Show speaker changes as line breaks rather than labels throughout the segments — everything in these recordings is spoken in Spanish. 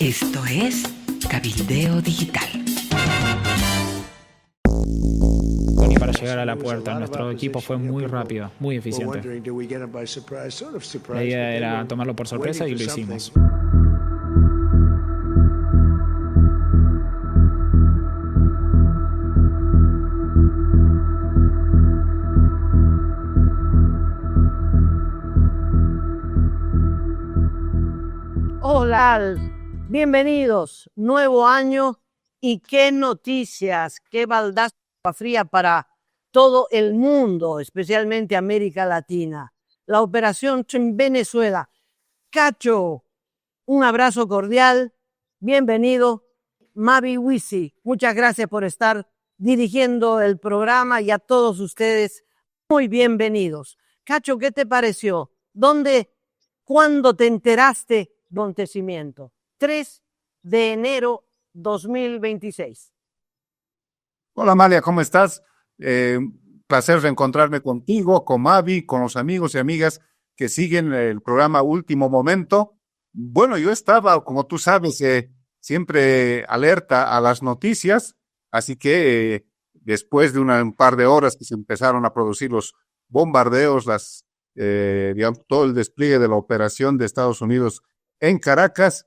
Esto es Cabildeo Digital.
Y para llegar a la puerta, nuestro equipo fue muy rápido, muy eficiente. La idea era tomarlo por sorpresa y lo hicimos.
Hola, bienvenidos, nuevo año y qué noticias, qué baldazo de agua fría para todo el mundo, especialmente América Latina. La operación en Venezuela. Cacho, un abrazo cordial, bienvenido. Mavi Wisi, muchas gracias por estar dirigiendo el programa y a todos ustedes, muy bienvenidos. Cacho, ¿qué te pareció? ¿Cuándo te enteraste del acontecimiento? 3 de enero 2026.
Hola Amalia, ¿cómo estás? Placer reencontrarme contigo, con Mavi, con los amigos y amigas que siguen el programa Último Momento. Bueno, yo estaba, como tú sabes, siempre alerta a las noticias, así que después de un par de horas que se empezaron a producir los bombardeos, digamos, todo el despliegue de la operación de Estados Unidos en Caracas,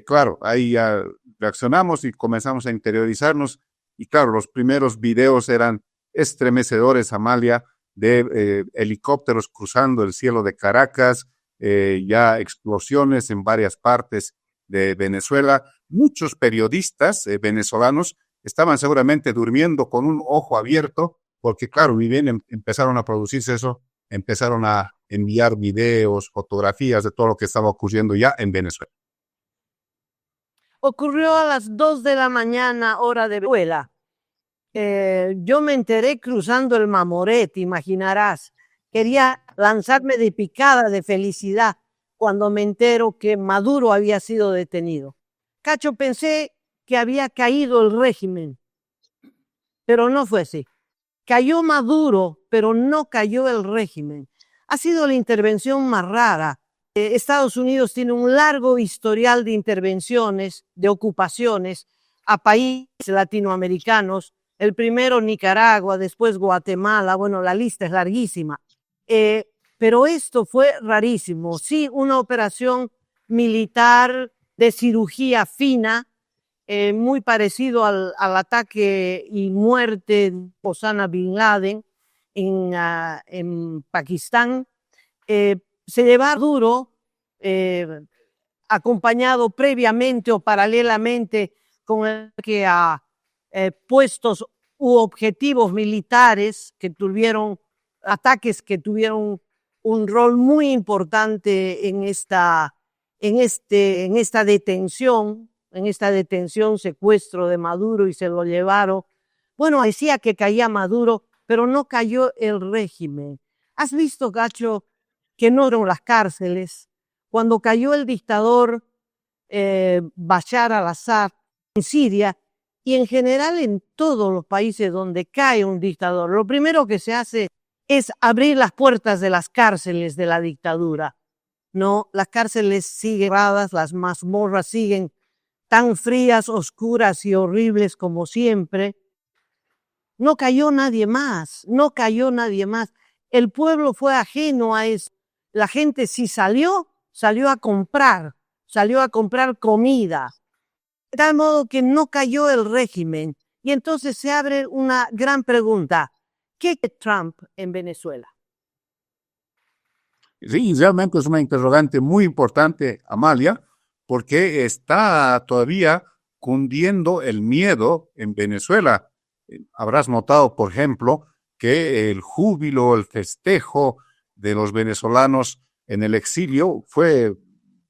claro, ahí ya reaccionamos y comenzamos a interiorizarnos. Y claro, los primeros videos eran estremecedores, Amalia, de helicópteros cruzando el cielo de Caracas, ya explosiones en varias partes de Venezuela. Muchos periodistas venezolanos estaban seguramente durmiendo con un ojo abierto, porque claro, bien empezaron a producirse eso, empezaron a enviar videos, fotografías de todo lo que estaba ocurriendo ya en Venezuela.
Ocurrió a las 2 de la mañana, hora de Venezuela. Yo me enteré cruzando el Mamoré, te imaginarás. Quería lanzarme de picada de felicidad cuando me entero que Maduro había sido detenido. Cacho, pensé que había caído el régimen, pero no fue así. Cayó Maduro, pero no cayó el régimen. Ha sido la intervención más rara. Estados Unidos tiene un largo historial de intervenciones, de ocupaciones a países latinoamericanos. El primero Nicaragua, después Guatemala. Bueno, la lista es larguísima. Pero esto fue rarísimo. Sí, una operación militar de cirugía fina, muy parecido al ataque y muerte de Osama Bin Laden en Pakistán. Se lleva duro, acompañado previamente o paralelamente con el que a puestos u objetivos militares que tuvieron ataques que tuvieron un rol muy importante en esta detención, secuestro de Maduro y se lo llevaron. Bueno, decía que caía Maduro, pero no cayó el régimen. ¿Has visto, Gacho, que no eran las cárceles? Cuando cayó el dictador Bashar al-Assad en Siria y en general en todos los países donde cae un dictador, lo primero que se hace es abrir las puertas de las cárceles de la dictadura. No, las cárceles siguen cerradas, las mazmorras siguen tan frías, oscuras y horribles como siempre. No cayó nadie más, no cayó nadie más. El pueblo fue ajeno a eso. La gente sí salió a comprar comida. De tal modo que no cayó el régimen. Y entonces se abre una gran pregunta. ¿Qué es Trump en Venezuela?
Sí, realmente es una interrogante muy importante, Amalia, porque está todavía cundiendo el miedo en Venezuela. Habrás notado, por ejemplo, que el júbilo, el festejo de los venezolanos en el exilio fue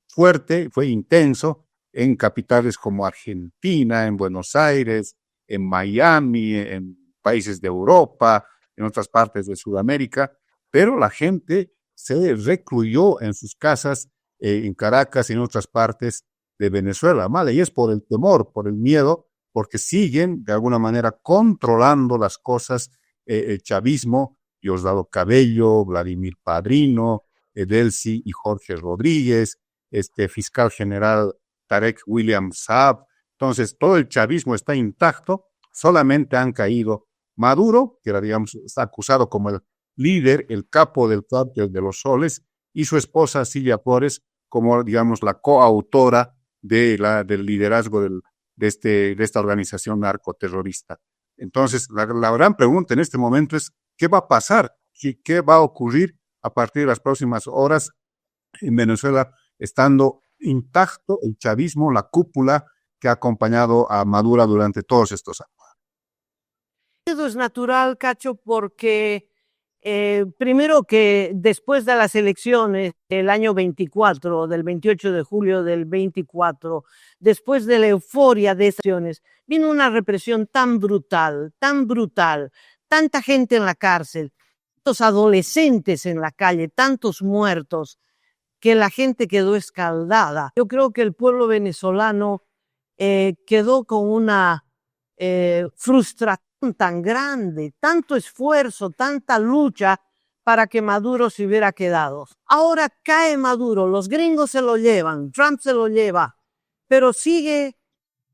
fuerte, fue intenso en capitales como Argentina, en Buenos Aires, en Miami, en países de Europa, en otras partes de Sudamérica, pero la gente se recluyó en sus casas en Caracas y en otras partes de Venezuela, ¿vale? Y es por el temor, por el miedo, porque siguen de alguna manera controlando las cosas, el chavismo, Diosdado Cabello, Vladimir Padrino, Delcy y Jorge Rodríguez, fiscal general Tarek William Saab. Entonces, todo el chavismo está intacto, solamente han caído Maduro, que era, digamos, está acusado como el líder, el capo del cártel de los soles, y su esposa Silvia Flores como, digamos, la coautora del liderazgo de esta organización narcoterrorista. Entonces, la gran pregunta en este momento es, ¿qué va a pasar? ¿Qué va a ocurrir a partir de las próximas horas en Venezuela, estando intacto el chavismo, la cúpula que ha acompañado a Maduro durante todos estos años?
Eso es natural, Cacho, porque primero que después de las elecciones del año 24, del 28 de julio del 24, después de la euforia de esas elecciones, vino una represión tan brutal, tanta gente en la cárcel, tantos adolescentes en la calle, tantos muertos, que la gente quedó escaldada. Yo creo que el pueblo venezolano quedó con una frustración tan grande, tanto esfuerzo, tanta lucha para que Maduro se hubiera quedado. Ahora cae Maduro, los gringos se lo llevan, Trump se lo lleva, pero sigue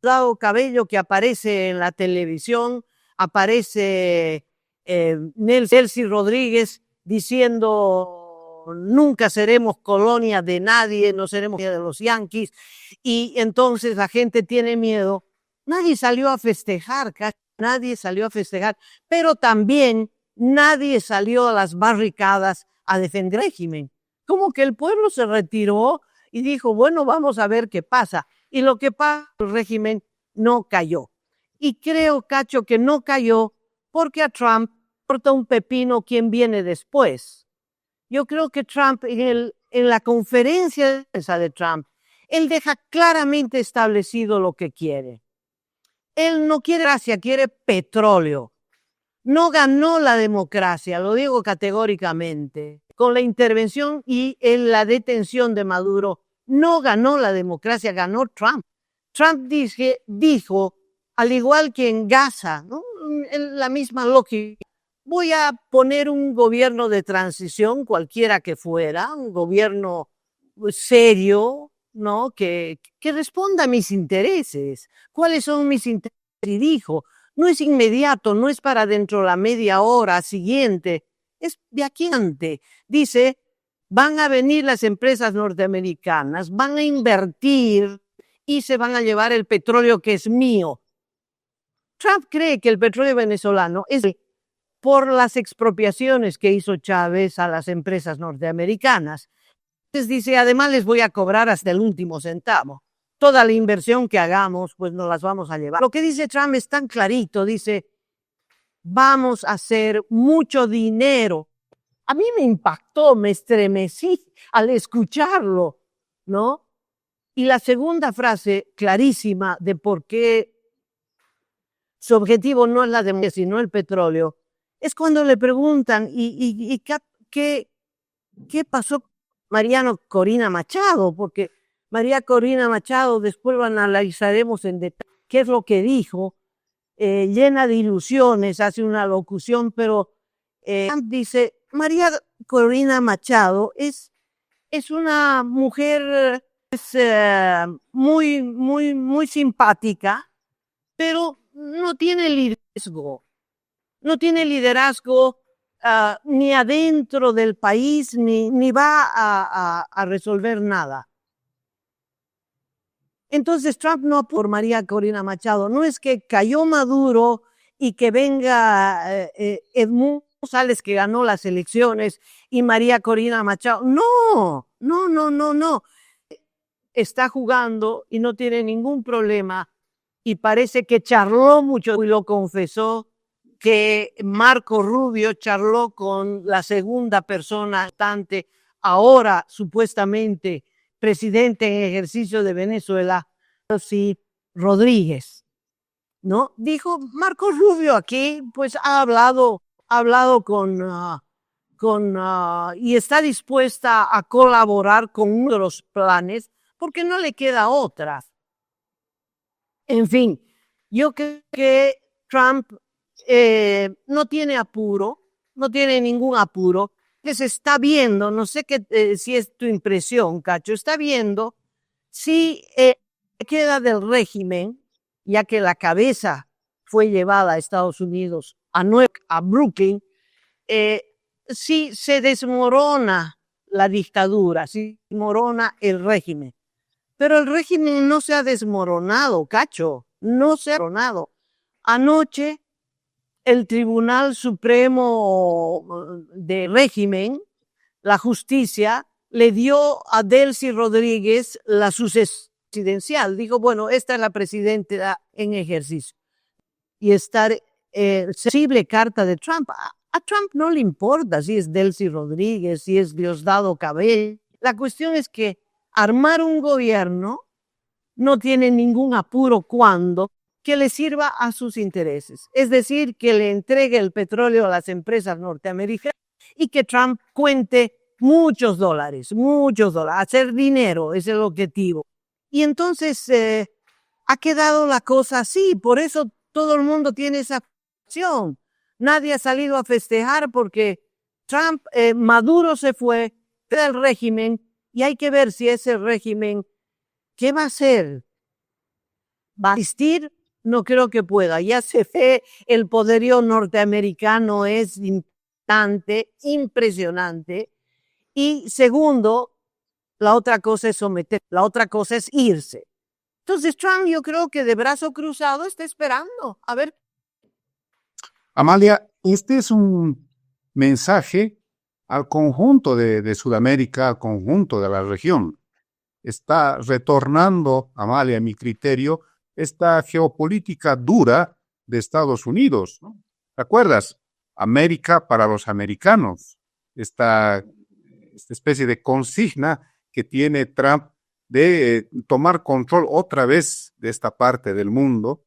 Diosdado Cabello, que aparece en la televisión, aparece Nelson Rodríguez diciendo nunca seremos colonia de nadie, no seremos de los yanquis, y entonces la gente tiene miedo. Nadie salió a festejar, nadie salió a festejar, pero también nadie salió a las barricadas a defender el régimen. Como que el pueblo se retiró y dijo, bueno, vamos a ver qué pasa. Y lo que pasa, el régimen no cayó. Y creo, Cacho, que no cayó porque a Trump importa un pepino quién viene después. Yo creo que Trump, en la conferencia de Trump, él deja claramente establecido lo que quiere. Él no quiere democracia, quiere petróleo. No ganó la democracia, lo digo categóricamente. Con la intervención y en la detención de Maduro, no ganó la democracia, ganó Trump. Trump dijo, al igual que en Gaza, ¿no? En la misma lógica, voy a poner un gobierno de transición, cualquiera que fuera, un gobierno serio, ¿no? Que responda a mis intereses. ¿Cuáles son mis intereses? Y dijo, no es inmediato, no es para dentro de la media hora siguiente, es de aquí antes. Dice, van a venir las empresas norteamericanas, van a invertir y se van a llevar el petróleo que es mío. Trump cree que el petróleo venezolano es por las expropiaciones que hizo Chávez a las empresas norteamericanas. Entonces dice, además les voy a cobrar hasta el último centavo. Toda la inversión que hagamos, pues nos las vamos a llevar. Lo que dice Trump es tan clarito, dice, vamos a hacer mucho dinero. A mí me impactó, me estremecí al escucharlo, ¿no? Y la segunda frase clarísima de por qué su objetivo no es la democracia, sino el petróleo, es cuando le preguntan, ¿y qué pasó con Mariano Corina Machado? Porque María Corina Machado, después lo analizaremos en detalle, qué es lo que dijo, llena de ilusiones, hace una locución, pero dice, María Corina Machado es una mujer muy simpática, pero no tiene liderazgo. No tiene liderazgo ni adentro del país, ni va a resolver nada. Entonces Trump no por María Corina Machado. No es que cayó Maduro y que venga Edmundo González que ganó las elecciones y María Corina Machado. No. Está jugando y no tiene ningún problema y parece que charló mucho y lo confesó que Marco Rubio charló con la segunda persona ahora supuestamente presidente en ejercicio de Venezuela, sí, Rodríguez, ¿no? Dijo Marco Rubio aquí, pues ha hablado y está dispuesta a colaborar con uno de los planes porque no le queda otra. En fin, yo creo que Trump no tiene apuro, no tiene ningún apuro, que se está viendo, no sé si es tu impresión, Cacho, está viendo si queda del régimen, ya que la cabeza fue llevada a Estados Unidos, a Brooklyn, si se desmorona la dictadura, si desmorona el régimen. Pero el régimen no se ha desmoronado, Cacho, no se ha desmoronado. Anoche el Tribunal Supremo de Régimen, la justicia, le dio a Delcy Rodríguez la sucesión presidencial. Dijo, bueno, esta es la presidenta en ejercicio. Y esta sensible carta de Trump. A Trump no le importa si es Delcy Rodríguez, si es Diosdado Cabello. La cuestión es que armar un gobierno no tiene ningún apuro cuando que le sirva a sus intereses. Es decir, que le entregue el petróleo a las empresas norteamericanas y que Trump cuente muchos dólares, hacer dinero es el objetivo. Y entonces ha quedado la cosa así, por eso todo el mundo tiene esa acción. Nadie ha salido a festejar porque Trump, Maduro se fue del régimen y hay que ver si ese régimen, ¿qué va a hacer? ¿Va a existir? No creo que pueda. Ya se ve, el poderío norteamericano es impresionante. Y segundo, la otra cosa es someter, la otra cosa es irse. Entonces Trump, yo creo que de brazo cruzado está esperando. A ver.
Amalia, este es un mensaje al conjunto de Sudamérica, al conjunto de la región. Está retornando, Amalia, a mi criterio, esta geopolítica dura de Estados Unidos, ¿no? ¿Te acuerdas? América para los americanos. Esta especie de consigna que tiene Trump de tomar control otra vez de esta parte del mundo,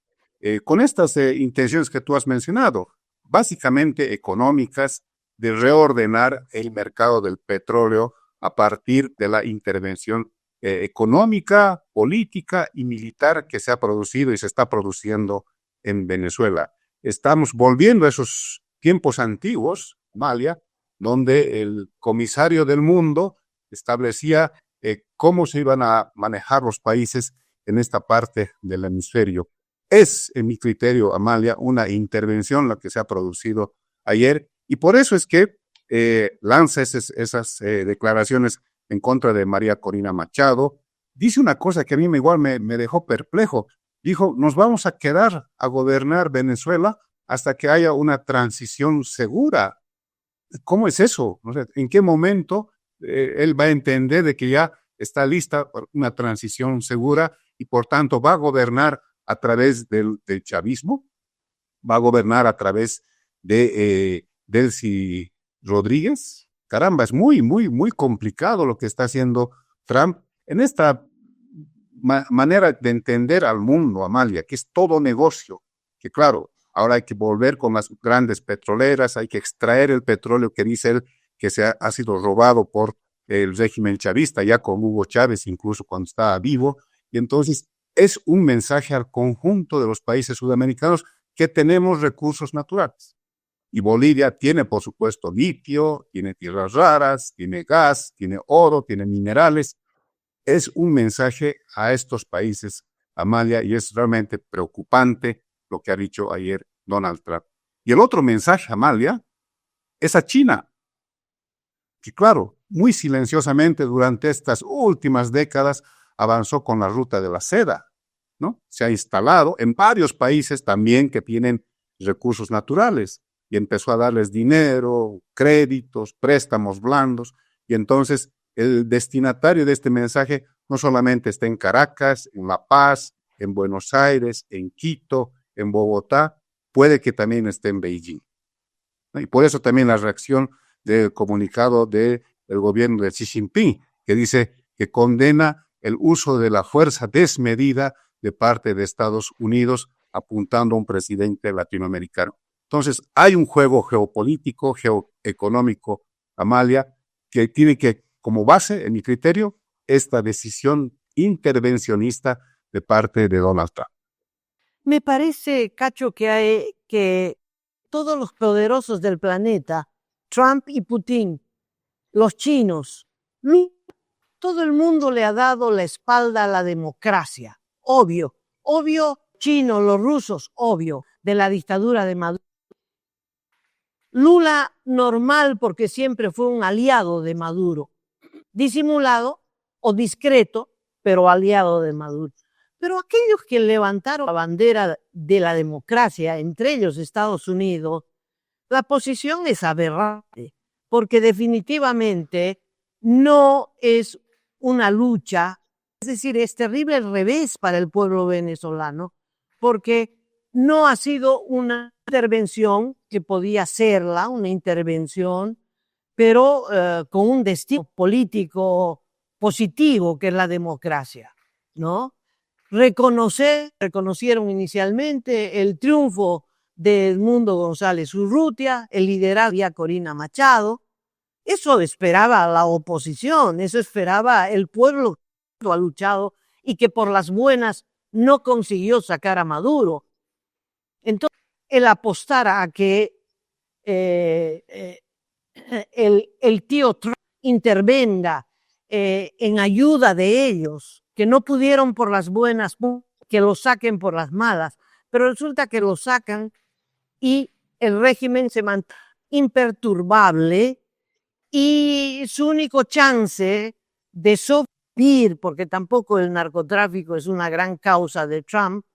con estas intenciones que tú has mencionado, básicamente económicas, de reordenar el mercado del petróleo a partir de la intervención económica, política y militar que se ha producido y se está produciendo en Venezuela. Estamos volviendo a esos tiempos antiguos, Amalia, donde el comisario del mundo establecía cómo se iban a manejar los países en esta parte del hemisferio. Es, en mi criterio, Amalia, una intervención la que se ha producido ayer y por eso es que lanza esas declaraciones en contra de María Corina Machado. Dice una cosa que a mí igual me dejó perplejo. Dijo, nos vamos a quedar a gobernar Venezuela hasta que haya una transición segura. ¿Cómo es eso? O sea, ¿en qué momento él va a entender de que ya está lista una transición segura y por tanto va a gobernar a través del chavismo? ¿Va a gobernar a través de Delcy Rodríguez? Caramba, es muy complicado lo que está haciendo Trump en esta manera de entender al mundo, Amalia, que es todo negocio, que claro, ahora hay que volver con las grandes petroleras, hay que extraer el petróleo que dice él que ha sido robado por el régimen chavista, ya con Hugo Chávez, incluso cuando estaba vivo. Y entonces es un mensaje al conjunto de los países sudamericanos que tenemos recursos naturales. Y Bolivia tiene, por supuesto, litio, tiene tierras raras, tiene gas, tiene oro, tiene minerales. Es un mensaje a estos países, Amalia, y es realmente preocupante lo que ha dicho ayer Donald Trump. Y el otro mensaje, Amalia, es a China, que claro, muy silenciosamente durante estas últimas décadas avanzó con la ruta de la seda, ¿no? Se ha instalado en varios países también que tienen recursos naturales y empezó a darles dinero, créditos, préstamos blandos, y entonces el destinatario de este mensaje no solamente está en Caracas, en La Paz, en Buenos Aires, en Quito, en Bogotá, puede que también esté en Beijing, ¿no? Y por eso también la reacción del comunicado del gobierno de Xi Jinping, que dice que condena el uso de la fuerza desmedida de parte de Estados Unidos apuntando a un presidente latinoamericano. Entonces, hay un juego geopolítico, geoeconómico, Amalia, que tiene que, como base, en mi criterio, esta decisión intervencionista de parte de Donald Trump.
Me parece, Cacho, que todos los poderosos del planeta, Trump y Putin, los chinos, todo el mundo le ha dado la espalda a la democracia. obvio, chino, los rusos, obvio, de la dictadura de Maduro. Lula normal porque siempre fue un aliado de Maduro, disimulado o discreto, pero aliado de Maduro. Pero aquellos que levantaron la bandera de la democracia, entre ellos Estados Unidos, la posición es aberrante, porque definitivamente no es una lucha, es decir, es terrible el revés para el pueblo venezolano, porque no ha sido una intervención que podía serla, una intervención, pero con un destino político positivo, que es la democracia, ¿no? Reconocieron inicialmente el triunfo de Edmundo González Urrutia, el liderazgo de Corina Machado. Eso esperaba la oposición, eso esperaba el pueblo que ha luchado y que por las buenas no consiguió sacar a Maduro. Entonces, el apostar a que el tío Trump intervenga en ayuda de ellos, que no pudieron por las buenas, que lo saquen por las malas, pero resulta que lo sacan y el régimen se mantiene imperturbable y su único chance de sobrevivir, porque tampoco el narcotráfico es una gran causa de Trump,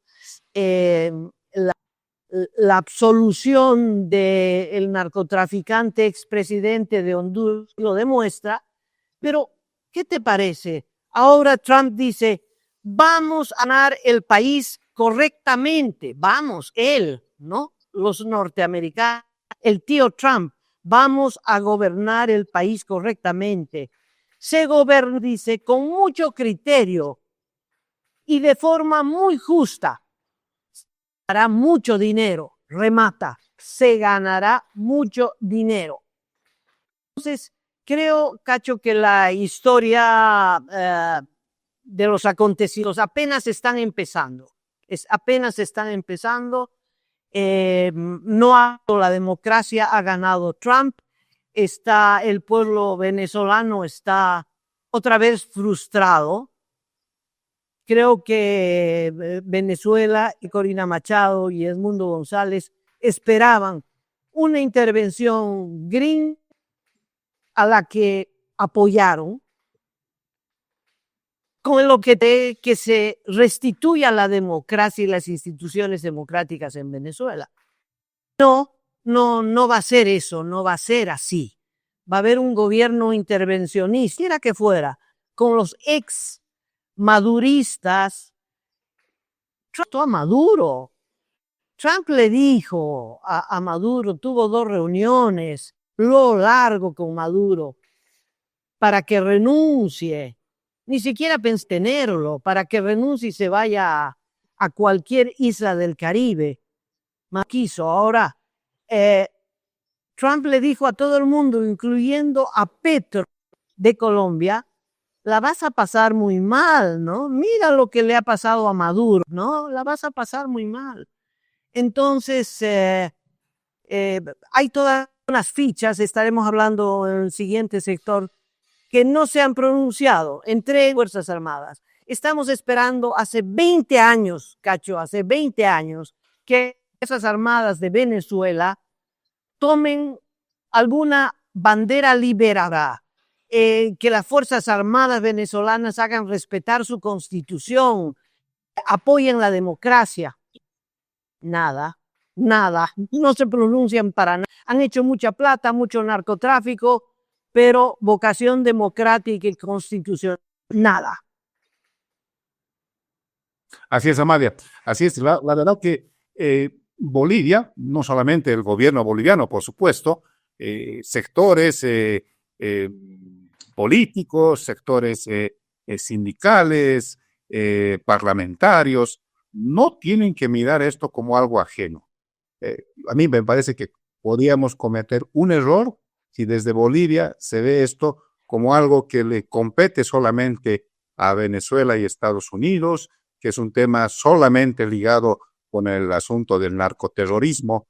la absolución del narcotraficante expresidente de Honduras lo demuestra. Pero, ¿qué te parece? Ahora Trump dice, vamos a ganar el país correctamente. Vamos, él, ¿no? Los norteamericanos, el tío Trump, vamos a gobernar el país correctamente. Se gobierna, dice, con mucho criterio y de forma muy justa. Hará mucho dinero, remata, se ganará mucho dinero. Entonces, creo, Cacho, que la historia de los acontecidos apenas están empezando. Apenas están empezando. La democracia ha ganado Trump. El pueblo venezolano está otra vez frustrado. Creo que Venezuela y Corina Machado y Edmundo González esperaban una intervención green a la que apoyaron con el objetivo de que se restituya la democracia y las instituciones democráticas en Venezuela. No va a ser eso, no va a ser así. Va a haber un gobierno intervencionista, quiera que fuera, con los ex maduristas. Trump a Maduro. Trump le dijo a Maduro, tuvo 2 reuniones, lo largo con Maduro, para que renuncie. Ni siquiera pensé tenerlo, para que renuncie y se vaya a cualquier isla del Caribe. No quiso. Ahora, Trump le dijo a todo el mundo, incluyendo a Petro de Colombia, la vas a pasar muy mal, ¿no? Mira lo que le ha pasado a Maduro, ¿no? La vas a pasar muy mal. Entonces, hay todas unas fichas, estaremos hablando en el siguiente sector, que no se han pronunciado entre Fuerzas Armadas. Estamos esperando hace 20 años, Cacho, hace 20 años, que Fuerzas Armadas de Venezuela tomen alguna bandera liberada, que las Fuerzas Armadas venezolanas hagan respetar su constitución, apoyen la democracia. Nada, no se pronuncian para nada. Han hecho mucha plata, mucho narcotráfico, pero vocación democrática y constitución, nada.
Así es, Amalia. Así es. La verdad que Bolivia, no solamente el gobierno boliviano, por supuesto, sectores políticos, sectores sindicales, parlamentarios, no tienen que mirar esto como algo ajeno. A mí me parece que podríamos cometer un error si desde Bolivia se ve esto como algo que le compete solamente a Venezuela y Estados Unidos, que es un tema solamente ligado con el asunto del narcoterrorismo,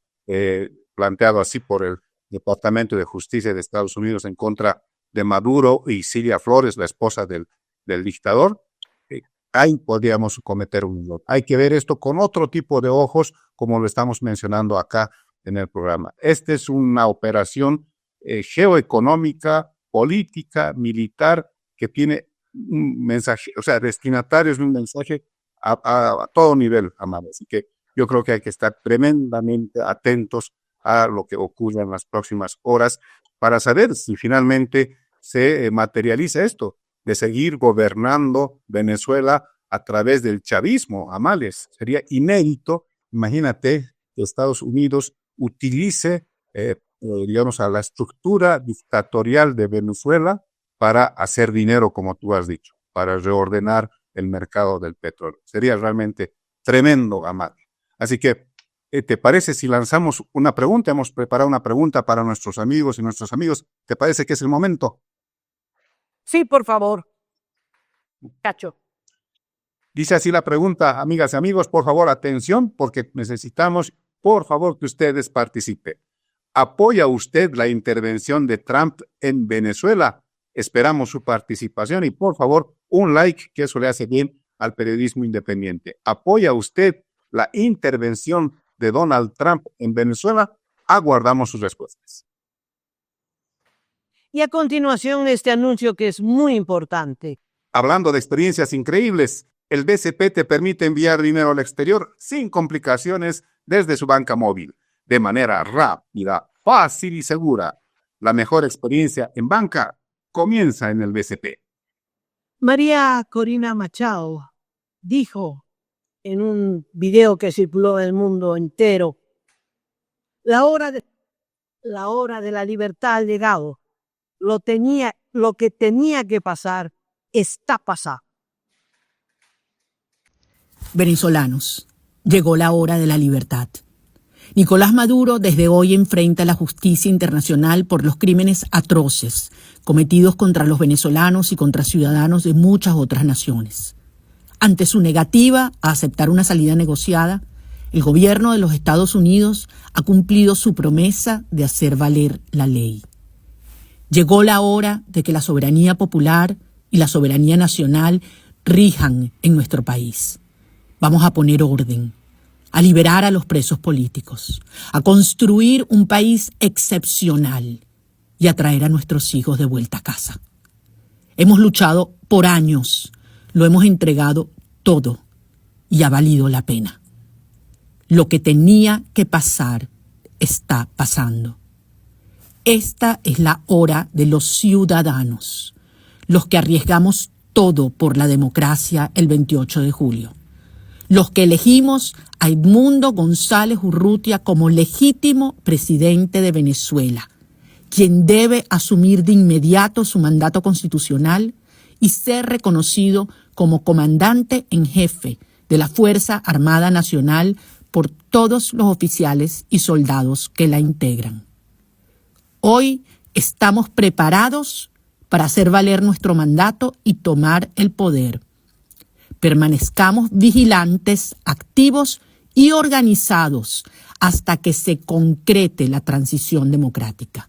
planteado así por el Departamento de Justicia de Estados Unidos en contra de Maduro y Cilia Flores, la esposa del dictador. ahí podríamos cometer un error. Hay que ver esto con otro tipo de ojos, como lo estamos mencionando acá en el programa. Esta es una operación geoeconómica, política, militar, que tiene un mensaje, o sea, destinatario es un mensaje a todo nivel, amado. Así que yo creo que hay que estar tremendamente atentos a lo que ocurra en las próximas horas para saber si finalmente se materializa esto, de seguir gobernando Venezuela a través del chavismo, Amales. Sería inédito, imagínate, que Estados Unidos utilice, digamos, a la estructura dictatorial de Venezuela para hacer dinero, como tú has dicho, para reordenar el mercado del petróleo. Sería realmente tremendo, Amales. Así que, ¿te parece si lanzamos una pregunta? Hemos preparado una pregunta para nuestros amigos y nuestros amigos. ¿Te parece que es el momento?
Sí, por favor. Cacho.
Dice así la pregunta, amigas y amigos, por favor, atención, porque necesitamos, por favor, que ustedes participen. ¿Apoya usted la intervención de Trump en Venezuela? Esperamos su participación y, por favor, un like, que eso le hace bien al periodismo independiente. ¿Apoya usted la intervención de Donald Trump en Venezuela? Aguardamos sus respuestas.
Y a continuación este anuncio que es muy importante.
Hablando de experiencias increíbles, el BCP te permite enviar dinero al exterior sin complicaciones desde su banca móvil, de manera rápida, fácil y segura. La mejor experiencia en banca comienza en el BCP.
María Corina Machado dijo en un video que circuló en el mundo entero, la hora de la libertad ha llegado. Lo que tenía que pasar está pasando.
Venezolanos, llegó la hora de la libertad. Nicolás Maduro desde hoy enfrenta la justicia internacional por los crímenes atroces cometidos contra los venezolanos y contra ciudadanos de muchas otras naciones. Ante su negativa a aceptar una salida negociada, el gobierno de los Estados Unidos ha cumplido su promesa de hacer valer la ley. Llegó la hora de que la soberanía popular y la soberanía nacional rijan en nuestro país. Vamos a poner orden, a liberar a los presos políticos, a construir un país excepcional y a traer a nuestros hijos de vuelta a casa. Hemos luchado por años, lo hemos entregado todo y ha valido la pena. Lo que tenía que pasar está pasando. Esta es la hora de los ciudadanos, los que arriesgamos todo por la democracia el 28 de julio. Los que elegimos a Edmundo González Urrutia como legítimo presidente de Venezuela, quien debe asumir de inmediato su mandato constitucional y ser reconocido como comandante en jefe de la Fuerza Armada Nacional por todos los oficiales y soldados que la integran. Hoy estamos preparados para hacer valer nuestro mandato y tomar el poder. Permanezcamos vigilantes, activos y organizados hasta que se concrete la transición democrática.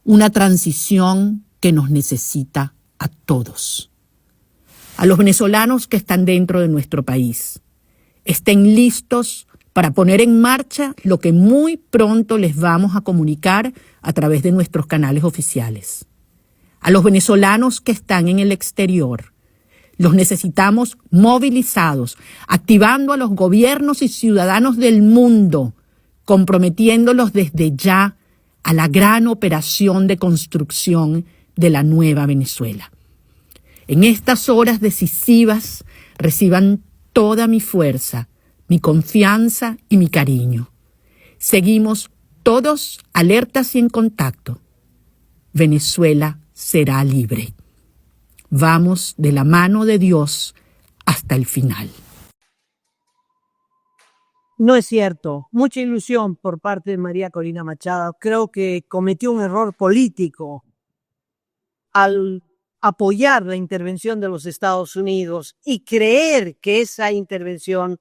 Una transición que nos necesita a todos. A los venezolanos que están dentro de nuestro país, estén listos para poner en marcha lo que muy pronto les vamos a comunicar a través de nuestros canales oficiales. A los venezolanos que están en el exterior, los necesitamos movilizados, activando a los gobiernos y ciudadanos del mundo, comprometiéndolos desde ya a la gran operación de construcción de la nueva Venezuela. En estas horas decisivas reciban toda mi fuerza, mi confianza y mi cariño. Seguimos todos alertas y en contacto. Venezuela será libre. Vamos de la mano de Dios hasta el final.
No es cierto. Mucha ilusión por parte de María Corina Machado. Creo que cometió un error político al apoyar la intervención de los Estados Unidos y creer que esa intervención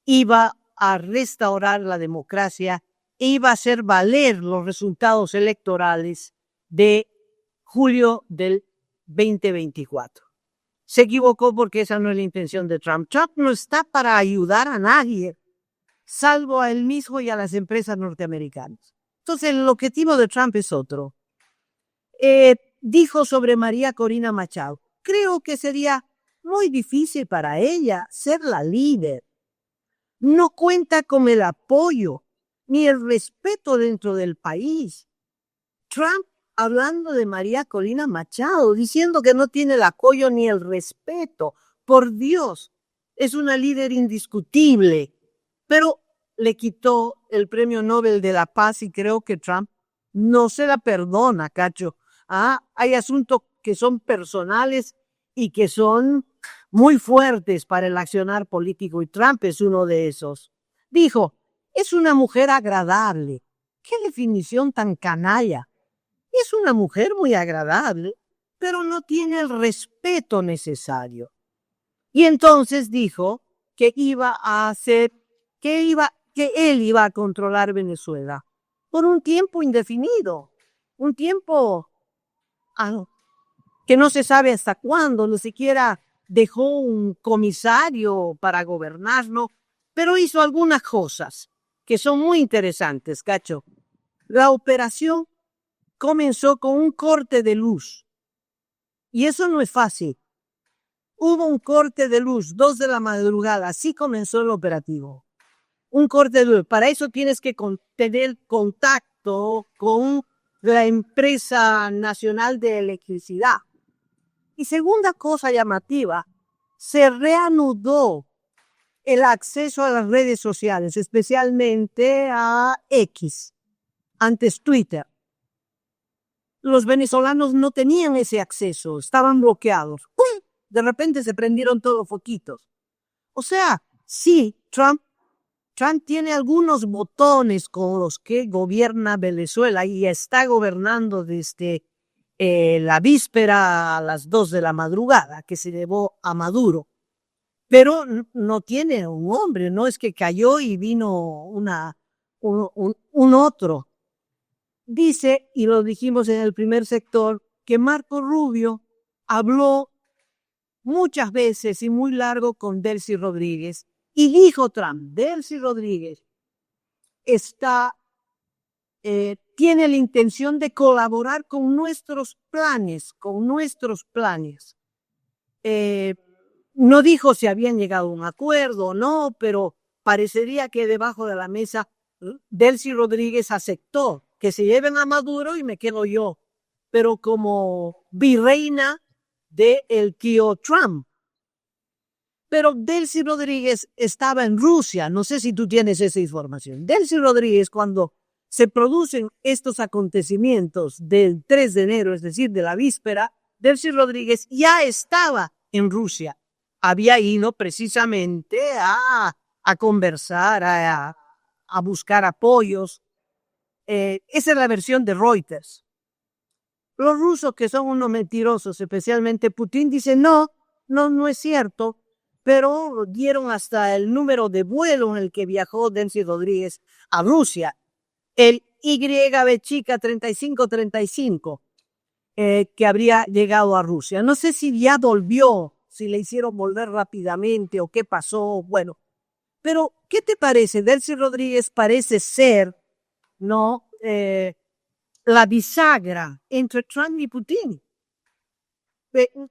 iba a restaurar la democracia e iba a hacer valer los resultados electorales de julio del 2024. se equivocó porque esa no es la intención de Trump. Trump no está para ayudar a nadie, salvo a él mismo y a las empresas norteamericanas. Entonces, el objetivo de Trump es otro. Dijo sobre María Corina Machado, creo que sería muy difícil para ella ser la líder. No cuenta con el apoyo ni el respeto dentro del país. Trump hablando de María Corina Machado, diciendo que no tiene el apoyo ni el respeto. Por Dios, es una líder indiscutible, pero le quitó el Premio Nobel de la Paz y creo que Trump no se la perdona, Cacho. Hay asuntos que son personales y que son muy fuertes para el accionar político y Trump es uno de esos. Dijo, es una mujer agradable. ¿Qué definición tan canalla? Es una mujer muy agradable, pero no tiene el respeto necesario. Y entonces dijo que él iba a controlar Venezuela por un tiempo indefinido, un tiempo que no se sabe hasta cuándo, ni siquiera dejó un comisario para gobernarlo, pero hizo algunas cosas que son muy interesantes, Cacho. La operación comenzó con un corte de luz, y eso no es fácil. Hubo un corte de luz, 2 de la madrugada, así comenzó el operativo. Un corte de luz, para eso tienes que tener contacto con la empresa nacional de electricidad. Y segunda cosa llamativa, se reanudó el acceso a las redes sociales, especialmente a X, antes Twitter. Los venezolanos no tenían ese acceso, estaban bloqueados. ¡Pum! De repente se prendieron todos foquitos. O sea, sí, Trump tiene algunos botones con los que gobierna Venezuela y está gobernando desde la víspera a las 2 de la madrugada que se llevó a Maduro. Pero no tiene un hombre, no es que cayó y vino un otro. Dice, y lo dijimos en el primer sector, que Marco Rubio habló muchas veces y muy largo con Delcy Rodríguez. Y dijo Trump, Delcy Rodríguez tiene la intención de colaborar con nuestros planes, No dijo si habían llegado a un acuerdo o no, pero parecería que debajo de la mesa Delcy Rodríguez aceptó que se lleven a Maduro y me quedo yo, pero como virreina del tío Trump. Pero Delcy Rodríguez estaba en Rusia, no sé si tú tienes esa información. Delcy Rodríguez, cuando se producen estos acontecimientos del 3 de enero, es decir, de la víspera, Delcy Rodríguez ya estaba en Rusia. Había ido precisamente a conversar, a buscar apoyos. Esa es la versión de Reuters. Los rusos, que son unos mentirosos, especialmente Putin, dicen no es cierto, pero dieron hasta el número de vuelo en el que viajó Delcy Rodríguez a Rusia, el YB chica 3535, que habría llegado a Rusia. No sé si ya volvió, si le hicieron volver rápidamente o qué pasó, bueno. Pero, ¿qué te parece? Delcy Rodríguez parece ser, la bisagra entre Trump y Putin.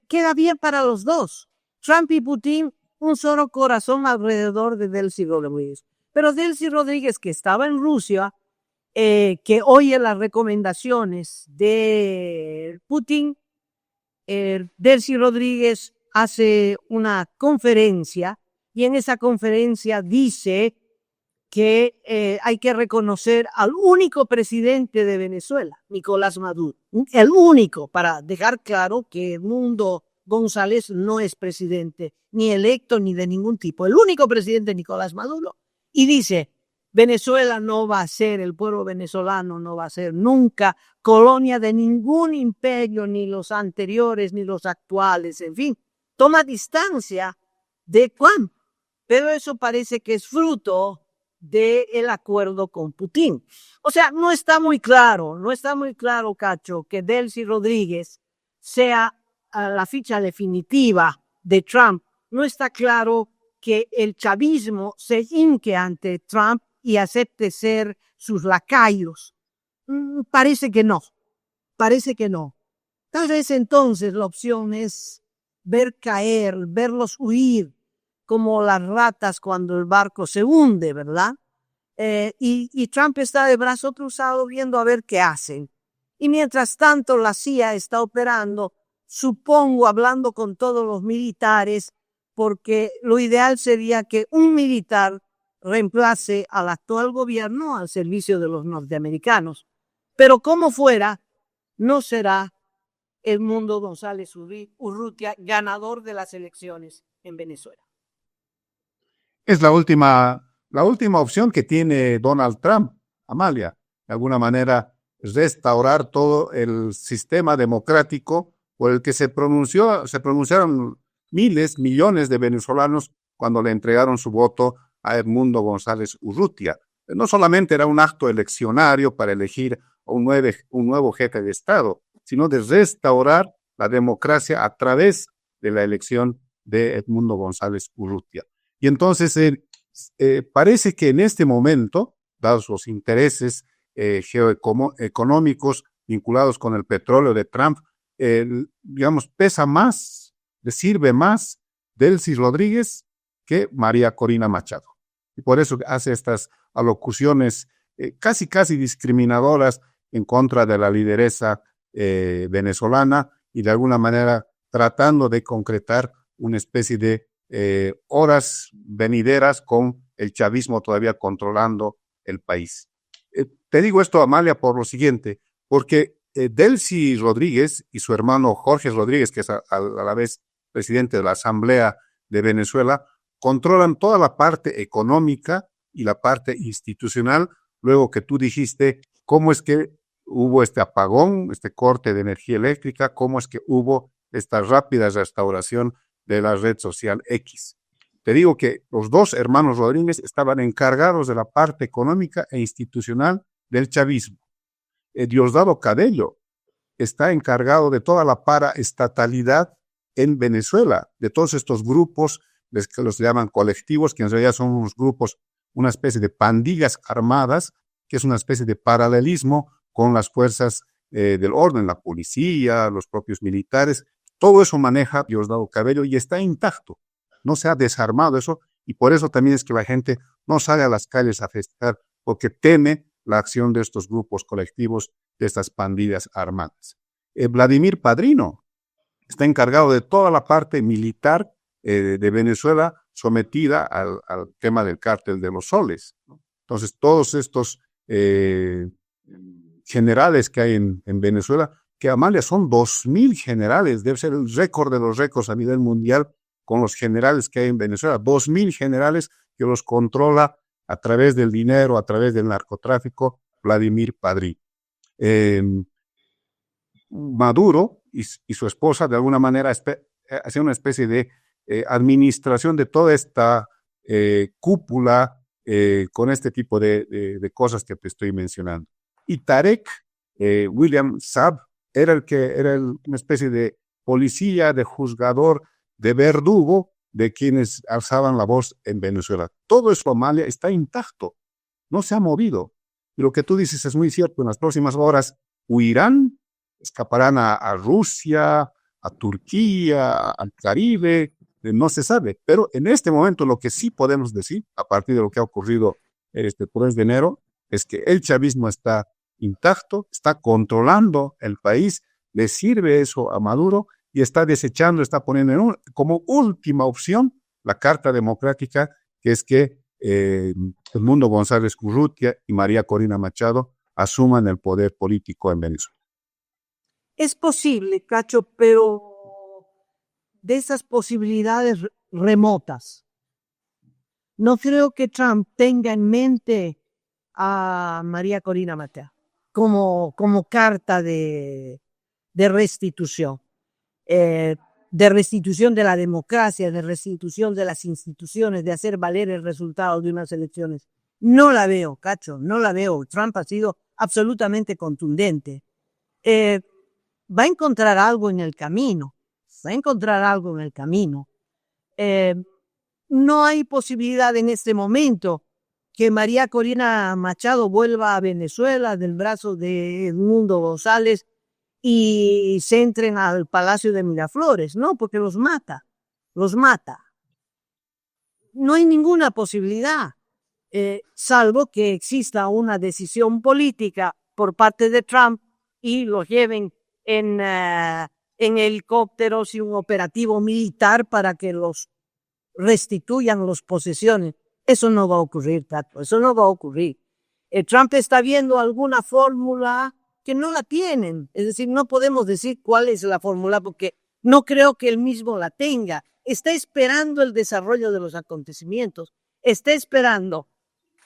Queda bien para los dos. Trump y Putin, un solo corazón alrededor de Delcy Rodríguez. Pero Delcy Rodríguez, que estaba en Rusia, que oye las recomendaciones de Putin, Delcy Rodríguez hace una conferencia y en esa conferencia dice que hay que reconocer al único presidente de Venezuela, Nicolás Maduro. El único, para dejar claro que Edmundo González no es presidente, ni electo ni de ningún tipo. El único presidente, Nicolás Maduro. Y dice, Venezuela no va a ser, el pueblo venezolano no va a ser nunca colonia de ningún imperio, ni los anteriores, ni los actuales, en fin. Toma distancia de Trump, pero eso parece que es fruto del acuerdo con Putin. O sea, no está muy claro, Cacho, que Delcy Rodríguez sea la ficha definitiva de Trump, no está claro que el chavismo se hinque ante Trump y acepte ser sus lacayos. Parece que no, parece que no. Tal vez entonces la opción es ver caer, verlos huir como las ratas cuando el barco se hunde, ¿verdad? Y Trump está de brazo cruzado viendo a ver qué hacen. Y mientras tanto la CIA está operando, supongo, hablando con todos los militares, porque lo ideal sería que un militar reemplace al actual gobierno al servicio de los norteamericanos. Pero como fuera, no será Edmundo González Urrutia ganador de las elecciones en Venezuela.
Es la última opción que tiene Donald Trump, Amalia, de alguna manera restaurar todo el sistema democrático por el que se pronunciaron miles, millones de venezolanos cuando le entregaron su voto a Edmundo González Urrutia. No solamente era un acto eleccionario para elegir un nuevo jefe de Estado, sino de restaurar la democracia a través de la elección de Edmundo González Urrutia. Y entonces parece que en este momento, dados los intereses geoeconómicos vinculados con el petróleo de Trump, digamos, pesa más, le sirve más Delcy Rodríguez que María Corina Machado. Y por eso hace estas alocuciones casi discriminadoras en contra de la lideresa venezolana y de alguna manera tratando de concretar una especie de horas venideras con el chavismo todavía controlando el país. Te digo esto, Amalia, por lo siguiente, porque Delcy Rodríguez y su hermano Jorge Rodríguez, que es a la vez presidente de la Asamblea de Venezuela, controlan toda la parte económica y la parte institucional, luego que tú dijiste cómo es que hubo este apagón, este corte de energía eléctrica, cómo es que hubo esta rápida restauración de la red social X. Te digo que los dos hermanos Rodríguez estaban encargados de la parte económica e institucional del chavismo. Diosdado Cabello está encargado de toda la paraestatalidad en Venezuela, de todos estos grupos que los llaman colectivos, que en realidad son unos grupos, una especie de pandillas armadas, que es una especie de paralelismo con las fuerzas del orden, la policía, los propios militares. Todo eso maneja Diosdado Cabello y está intacto. No se ha desarmado eso y por eso también es que la gente no sale a las calles a festejar porque teme la acción de estos grupos colectivos, de estas pandillas armadas. Vladimir Padrino está encargado de toda la parte militar de Venezuela sometida al tema del cártel de los soles. Entonces, todos estos generales que hay en Venezuela, que Amalia son 2,000 generales, debe ser el récord de los récords a nivel mundial con los generales que hay en Venezuela, 2,000 generales que los controla a través del dinero, a través del narcotráfico, Vladimir Padrino. Maduro y su esposa de alguna manera hacen una especie de administración de toda esta cúpula con este tipo de cosas que te estoy mencionando. Y Tarek William Saab era una especie de policía, de juzgador, de verdugo de quienes alzaban la voz en Venezuela. Todo eso, Amalia, está intacto, no se ha movido. Y lo que tú dices es muy cierto, en las próximas horas huirán, escaparán a Rusia, a Turquía, al Caribe, no se sabe. Pero en este momento lo que sí podemos decir, a partir de lo que ha ocurrido este 3 de enero, es que el chavismo está intacto, está controlando el país, le sirve eso a Maduro y está desechando, está poniendo como última opción la Carta Democrática, que es que Edmundo González Urrutia y María Corina Machado asuman el poder político en Venezuela.
Es posible, Cacho, pero de esas posibilidades remotas, no creo que Trump tenga en mente a María Corina Machado como carta de restitución. De restitución de la democracia, de restitución de las instituciones, de hacer valer el resultado de unas elecciones. No la veo, Cacho, no la veo. Trump ha sido absolutamente contundente. Va a encontrar algo en el camino, No hay posibilidad en este momento que María Corina Machado vuelva a Venezuela del brazo de Edmundo González y se entren al Palacio de Miraflores, ¿no? Porque los mata. No hay ninguna posibilidad, salvo que exista una decisión política por parte de Trump y los lleven en helicópteros y un operativo militar para que los restituyan las posesiones. Eso no va a ocurrir, Tato, eso no va a ocurrir. Trump está viendo alguna fórmula que no la tienen, es decir, no podemos decir cuál es la fórmula porque no creo que él mismo la tenga. Está esperando el desarrollo de los acontecimientos, está esperando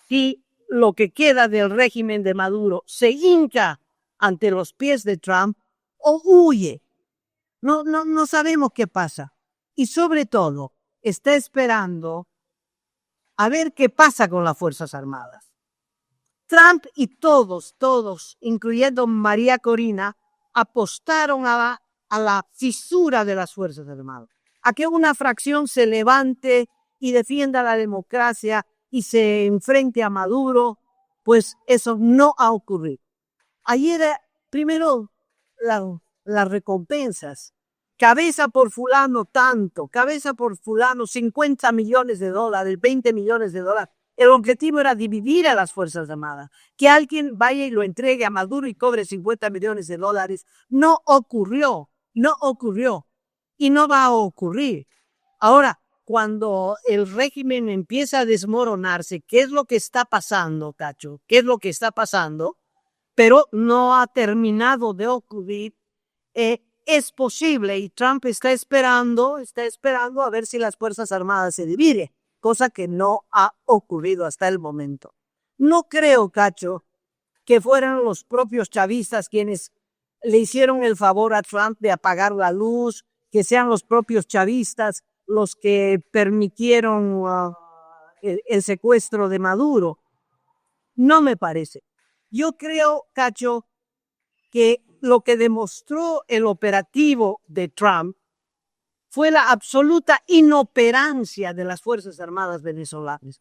si lo que queda del régimen de Maduro se hinca ante los pies de Trump o huye. No sabemos qué pasa. Y sobre todo, está esperando a ver qué pasa con las Fuerzas Armadas. Trump y todos, incluyendo María Corina, apostaron a la fisura de las Fuerzas Armadas, a que una fracción se levante y defienda la democracia y se enfrente a Maduro, pues eso no ha ocurrido. Ayer, primero, las recompensas. Cabeza por fulano tanto, cabeza por fulano $50 millones, $20 millones. El objetivo era dividir a las Fuerzas Armadas. Que alguien vaya y lo entregue a Maduro y cobre $50 millones. No ocurrió y no va a ocurrir. Ahora, cuando el régimen empieza a desmoronarse, ¿qué es lo que está pasando, Cacho? ¿Qué es lo que está pasando? Pero no ha terminado de ocurrir. Es posible y Trump está esperando a ver si las Fuerzas Armadas se dividen, cosa que no ha ocurrido hasta el momento. No creo, Cacho, que fueran los propios chavistas quienes le hicieron el favor a Trump de apagar la luz, que sean los propios chavistas los que permitieron el secuestro de Maduro. No me parece. Yo creo, Cacho, que lo que demostró el operativo de Trump fue la absoluta inoperancia de las Fuerzas Armadas venezolanas.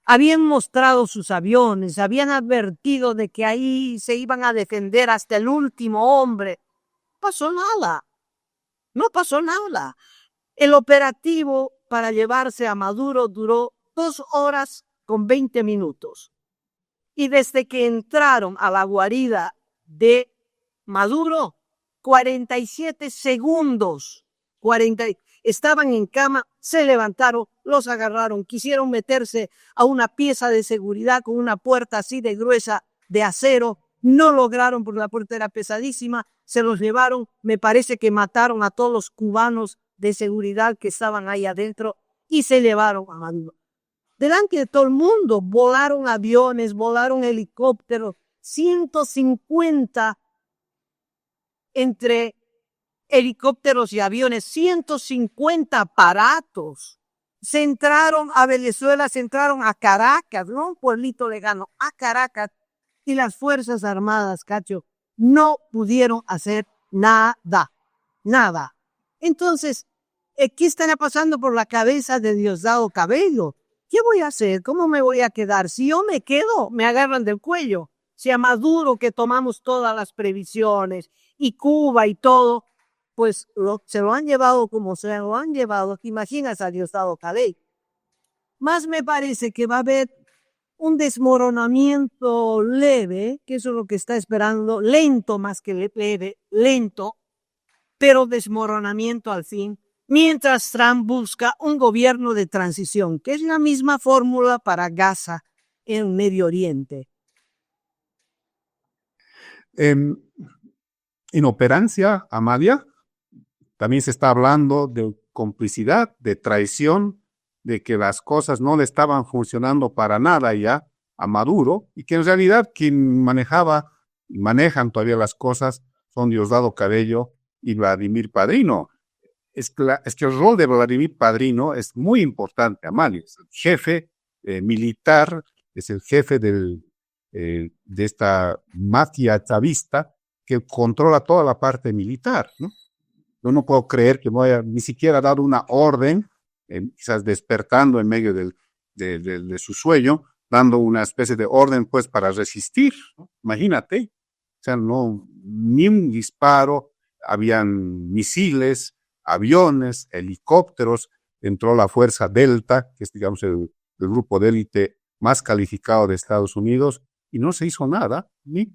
Habían mostrado sus aviones, habían advertido de que ahí se iban a defender hasta el último hombre. No pasó nada. El operativo para llevarse a Maduro duró 2 horas con 20 minutos. Y desde que entraron a la guarida de Maduro, 47 segundos, estaban en cama, se levantaron, los agarraron, quisieron meterse a una pieza de seguridad con una puerta así de gruesa de acero, no lograron porque la puerta era pesadísima, se los llevaron, me parece que mataron a todos los cubanos de seguridad que estaban ahí adentro y se llevaron a Maduro. Delante de todo el mundo, volaron aviones, volaron helicópteros, 150 entre helicópteros y aviones, 150 aparatos. Se entraron a Venezuela, se entraron a Caracas, ¿no? Un pueblito lejano, a Caracas, y las Fuerzas Armadas, Cacho, no pudieron hacer nada. Entonces, ¿qué estará pasando por la cabeza de Diosdado Cabello? ¿Qué voy a hacer? ¿Cómo me voy a quedar? Si yo me quedo, me agarran del cuello. Si a Maduro, que tomamos todas las previsiones, y Cuba y todo, pues se lo han llevado como se lo han llevado. Imaginas a Diosdado Cabello. Más me parece que va a haber un desmoronamiento leve, que eso es lo que está esperando, lento más que leve, lento, pero desmoronamiento al fin, mientras Trump busca un gobierno de transición, que es la misma fórmula para Gaza en Medio Oriente.
Inoperancia, Amalia. También se está hablando de complicidad, de traición, de que las cosas no le estaban funcionando para nada ya a Maduro y que en realidad quien manejaba y manejan todavía las cosas son Diosdado Cabello y Vladimir Padrino. Es que el rol de Vladimir Padrino es muy importante, Amalia. Es el jefe militar, es el jefe de esta mafia chavista que controla toda la parte militar, ¿no? Yo no puedo creer que no haya ni siquiera dado una orden quizás despertando en medio de su sueño, dando una especie de orden pues para resistir, ¿no? Imagínate, o sea, no, ni un disparo, habían misiles, aviones, helicópteros, entró la Fuerza Delta, que es digamos el grupo de élite más calificado de Estados Unidos, y no se hizo nada, ni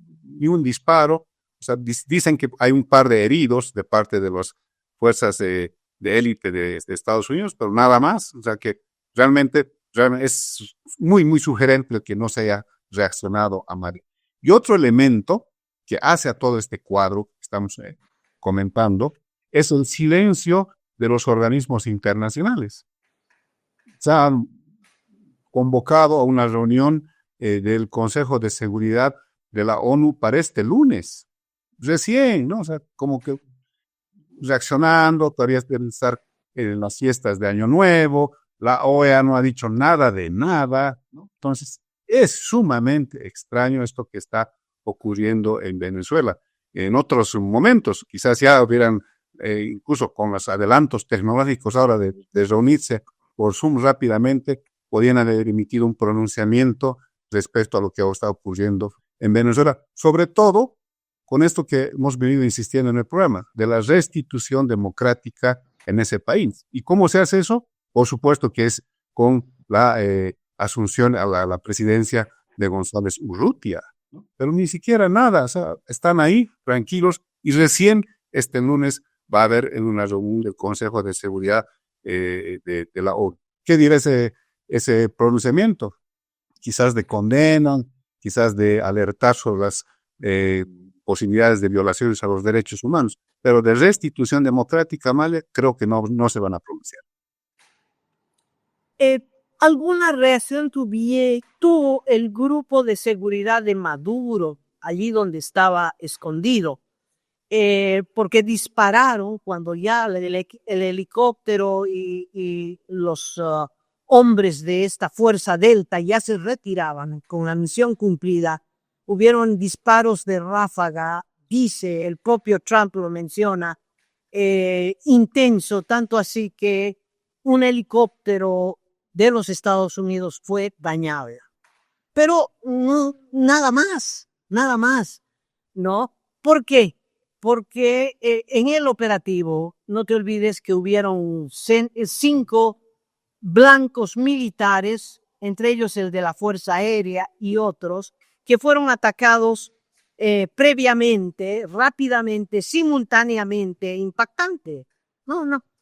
un disparo. O sea, dicen que hay un par de heridos de parte de las fuerzas de élite de Estados Unidos, pero nada más. O sea que realmente es muy, muy sugerente que no se haya reaccionado a María. Y otro elemento que hace a todo este cuadro que estamos comentando es el silencio de los organismos internacionales. Se han convocado a una reunión del Consejo de Seguridad de la ONU para este lunes. Recién, ¿no? O sea, como que reaccionando, todavía deben estar en las fiestas de Año Nuevo, la OEA no ha dicho nada de nada, ¿no? Entonces, es sumamente extraño esto que está ocurriendo en Venezuela. En otros momentos, quizás ya hubieran, incluso con los adelantos tecnológicos ahora de reunirse por Zoom rápidamente, podían haber emitido un pronunciamiento respecto a lo que está ocurriendo en Venezuela, sobre todo con esto que hemos venido insistiendo en el programa, de la restitución democrática en ese país. ¿Y cómo se hace eso? Por supuesto que es con la asunción a la presidencia de González Urrutia, ¿no? Pero ni siquiera nada, o sea, están ahí tranquilos y recién este lunes va a haber en una reunión del Consejo de Seguridad de la ONU. ¿Qué dirá ese pronunciamiento? Quizás de condena, quizás de alertar sobre las posibilidades de violaciones a los derechos humanos, pero de restitución democrática, Amalia, creo que no se van a pronunciar.
¿Alguna reacción tuvo el grupo de seguridad de Maduro, allí donde estaba escondido? Porque dispararon cuando ya el helicóptero y los hombres de esta Fuerza Delta ya se retiraban con la misión cumplida. Hubieron disparos de ráfaga, dice, el propio Trump lo menciona, intenso, tanto así que un helicóptero de los Estados Unidos fue dañado. Pero nada más, ¿no? ¿Por qué? Porque en el operativo, no te olvides que hubieron 5 blancos militares, entre ellos el de la Fuerza Aérea y otros, que fueron atacados previamente, rápidamente, simultáneamente, impactante.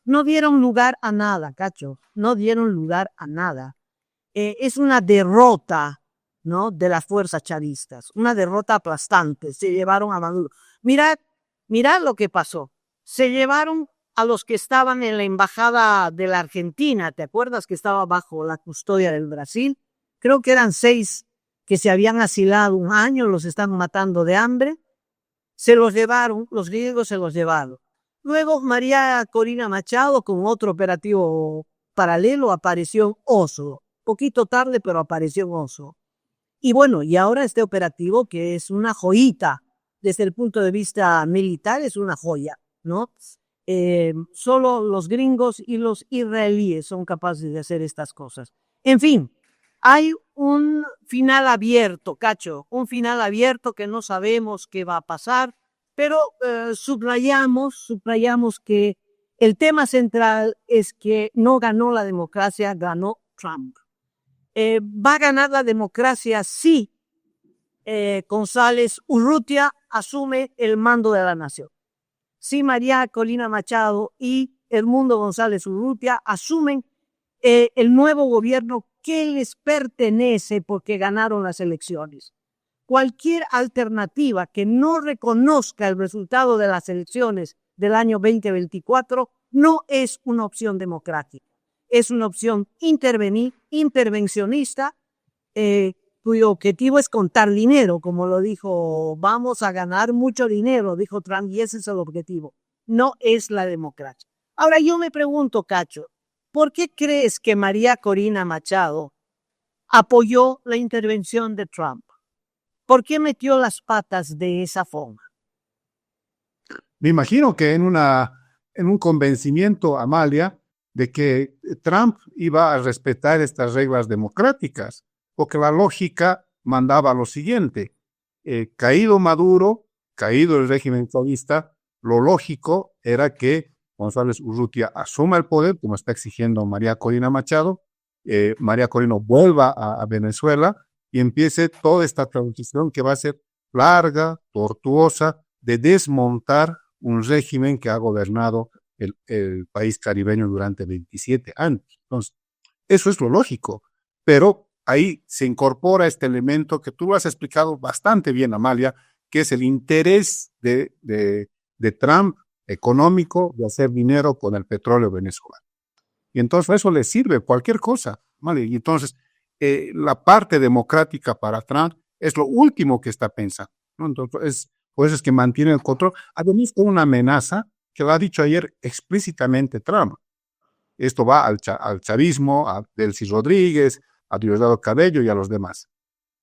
No dieron lugar a nada, Cacho, no dieron lugar a nada. Es una derrota, ¿no?, de las fuerzas chavistas, una derrota aplastante. Se llevaron a Maduro. Mirad lo que pasó. Se llevaron a los que estaban en la embajada de la Argentina, ¿te acuerdas que estaba bajo la custodia del Brasil? Creo que eran 6 que se habían asilado un año, los están matando de hambre. Se los llevaron, los griegos se los llevaron. Luego María Corina Machado, con otro operativo paralelo, apareció en Oslo. Poquito tarde, pero apareció en Oslo. Y bueno, y ahora este operativo que es una joyita, desde el punto de vista militar es una joya, ¿no? Solo los gringos y los israelíes son capaces de hacer estas cosas. En fin, hay un final abierto, Cacho, un final abierto que no sabemos qué va a pasar, pero subrayamos que el tema central es que no ganó la democracia, ganó Trump. Va a ganar la democracia si González Urrutia asume el mando de la nación. Si María Corina Machado y Edmundo González Urrutia asumen el nuevo gobierno que les pertenece porque ganaron las elecciones. Cualquier alternativa que no reconozca el resultado de las elecciones del año 2024 no es una opción democrática. Es una opción intervencionista, cuyo objetivo es contar dinero, como lo dijo, vamos a ganar mucho dinero, dijo Trump, y ese es el objetivo. No es la democracia. Ahora yo me pregunto, Cacho, ¿por qué crees que María Corina Machado apoyó la intervención de Trump? ¿Por qué metió las patas de esa forma?
Me imagino que en un convencimiento, Amalia, de que Trump iba a respetar estas reglas democráticas, porque la lógica mandaba lo siguiente: caído Maduro, caído el régimen chavista, lo lógico era que González Urrutia asuma el poder, como está exigiendo María Corina Machado, María Corina vuelva a Venezuela y empiece toda esta transición que va a ser larga, tortuosa, de desmontar un régimen que ha gobernado el país caribeño durante 27 años. Entonces, eso es lo lógico, pero ahí se incorpora este elemento que tú lo has explicado bastante bien, Amalia, que es el interés de Trump económico de hacer dinero con el petróleo venezolano. Y entonces eso le sirve cualquier cosa, ¿vale? Y entonces la parte democrática para Trump es lo último que está pensando, ¿no? Entonces, por eso es que mantiene el control, además con una amenaza que lo ha dicho ayer explícitamente Trump. Esto va al chavismo, a Delcy Rodríguez, a Diosdado Cabello y a los demás.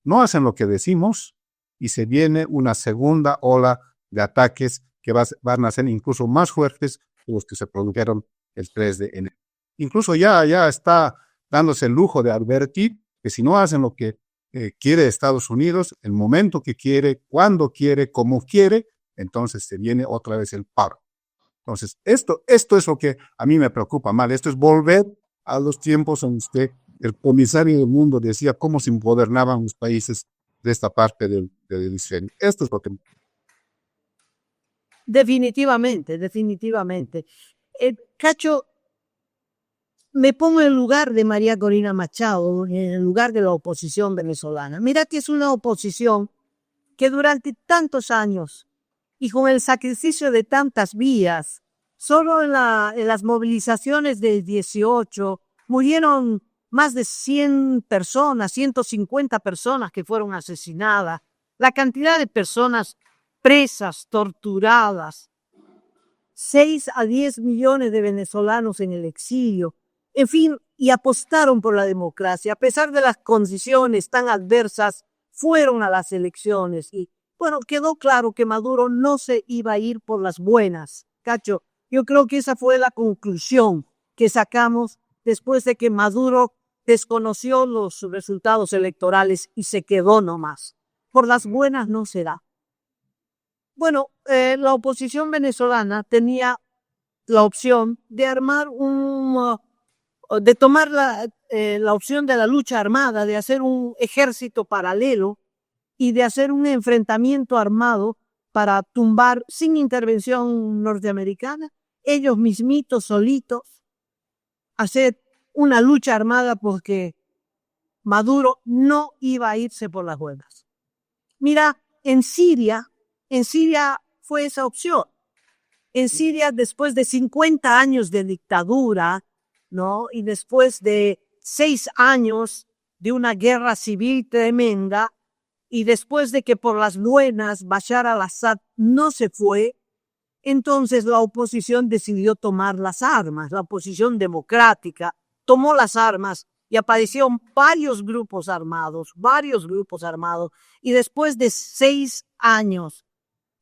No hacen lo que decimos y se viene una segunda ola de ataques que van a ser incluso más fuertes que los que se produjeron el 3 de enero. Incluso ya está dándose el lujo de advertir que si no hacen lo que quiere Estados Unidos, el momento que quiere, cuando quiere, como quiere, entonces se viene otra vez el paro. Entonces, esto es lo que a mí me preocupa mal. Esto es volver a los tiempos en los que el comisario del mundo decía cómo se empodernaban los países de esta parte del hemisferio. Esto es lo que...
Definitivamente. Cacho, me pongo en el lugar de María Corina Machado, en el lugar de la oposición venezolana. Mira que es una oposición que durante tantos años y con el sacrificio de tantas vías, solo en las movilizaciones del 18 murieron más de 100 personas, 150 personas que fueron asesinadas, la cantidad de personas presas, torturadas, 6 a 10 millones de venezolanos en el exilio, en fin, y apostaron por la democracia. A pesar de las condiciones tan adversas, fueron a las elecciones y, bueno, quedó claro que Maduro no se iba a ir por las buenas. Cacho, yo creo que esa fue la conclusión que sacamos después de que Maduro desconoció los resultados electorales y se quedó nomás. Por las buenas no se da. Bueno, la oposición venezolana tenía la opción de armar de tomar la opción de la lucha armada, de hacer un ejército paralelo y de hacer un enfrentamiento armado para tumbar sin intervención norteamericana, ellos mismitos, solitos, hacer una lucha armada porque Maduro no iba a irse por las buenas. Mira, en Siria fue esa opción. En Siria, después de 50 años de dictadura, ¿no? Y después de 6 años de una guerra civil tremenda, y después de que por las buenas Bashar al-Assad no se fue, entonces la oposición decidió tomar las armas, la oposición democrática tomó las armas y aparecieron varios grupos armados, y después de 6 años,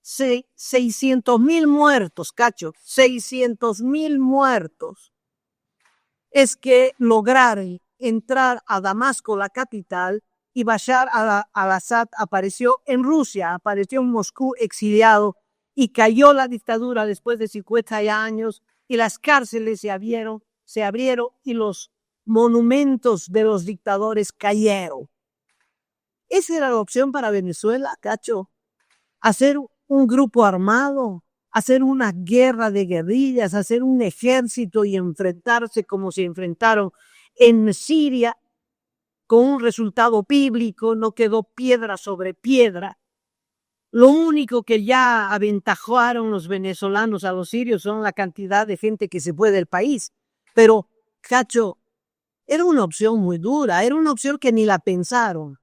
600,000 muertos, Cacho, 600,000 muertos, es que lograron entrar a Damasco, la capital, y Bashar al-Assad apareció en Rusia, apareció en Moscú exiliado y cayó la dictadura después de 50 años y las cárceles se abrieron y los monumentos de los dictadores cayeron. Esa era la opción para Venezuela, Cacho. Hacer un grupo armado, hacer una guerra de guerrillas, hacer un ejército y enfrentarse como se enfrentaron en Siria, con un resultado bíblico, no quedó piedra sobre piedra. Lo único que ya aventajaron los venezolanos a los sirios son la cantidad de gente que se fue del país. Pero, Cacho, era una opción muy dura, era una opción que ni la pensaron.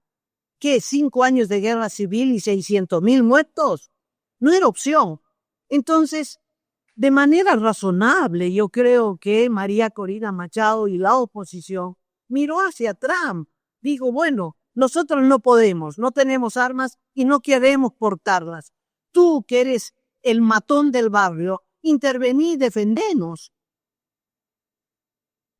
¿Qué? 5 años de guerra civil y 600,000 muertos. No era opción. Entonces, de manera razonable, yo creo que María Corina Machado y la oposición miró hacia Trump. Digo, bueno, nosotros no podemos, no tenemos armas y no queremos portarlas. Tú, que eres el matón del barrio, intervení y defendenos.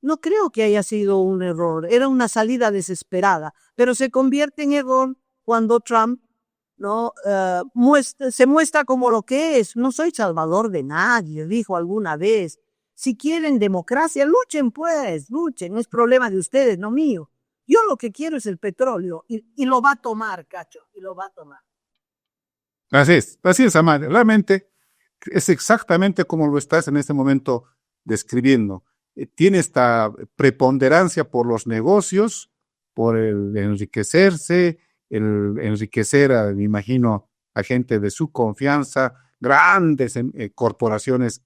No creo que haya sido un error, era una salida desesperada, pero se convierte en error cuando Trump ¿no? Se muestra como lo que es. No soy salvador de nadie, dijo alguna vez. Si quieren democracia, luchen pues, luchen, es problema de ustedes, no mío. Yo lo que quiero es el petróleo y lo va a tomar, Cacho, y lo va a tomar.
Así es, Amalia. Realmente es exactamente como lo estás en este momento describiendo. Tiene esta preponderancia por los negocios, por el enriquecerse, el enriquecer, me imagino, a gente de su confianza, grandes corporaciones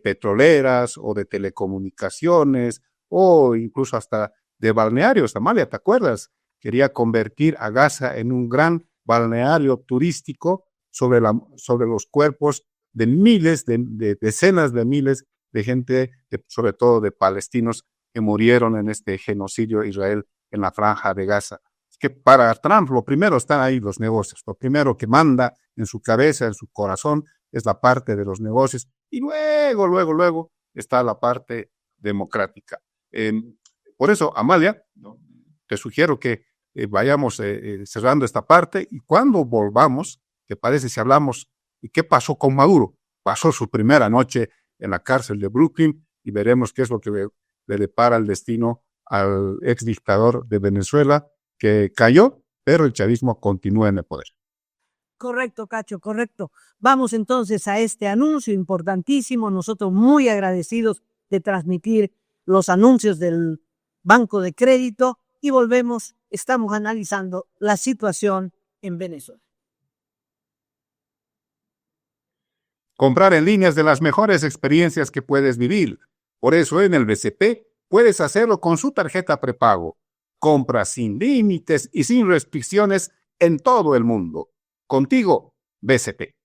petroleras o de telecomunicaciones o incluso hasta de balnearios. Amalia, ¿te acuerdas? Quería convertir a Gaza en un gran balneario turístico sobre los cuerpos de miles, de decenas de miles de gente, sobre todo de palestinos, que murieron en este genocidio de Israel en la franja de Gaza. Es que para Trump lo primero están ahí los negocios, lo primero que manda en su cabeza, en su corazón, es la parte de los negocios, y luego está la parte democrática. Por eso, Amalia, te sugiero que vayamos cerrando esta parte, y cuando volvamos, ¿te parece si hablamos de qué pasó con Maduro? Pasó su primera noche en la cárcel de Brooklyn y veremos qué es lo que le depara el destino al ex dictador de Venezuela, que cayó, pero el chavismo continúa en el poder.
Correcto, Cacho, correcto. Vamos entonces a este anuncio importantísimo. Nosotros muy agradecidos de transmitir los anuncios del Banco de Crédito y volvemos. Estamos analizando la situación en Venezuela.
Comprar en línea es de las mejores experiencias que puedes vivir. Por eso en el BCP puedes hacerlo con su tarjeta prepago. Compra sin límites y sin restricciones en todo el mundo. Contigo, BCP.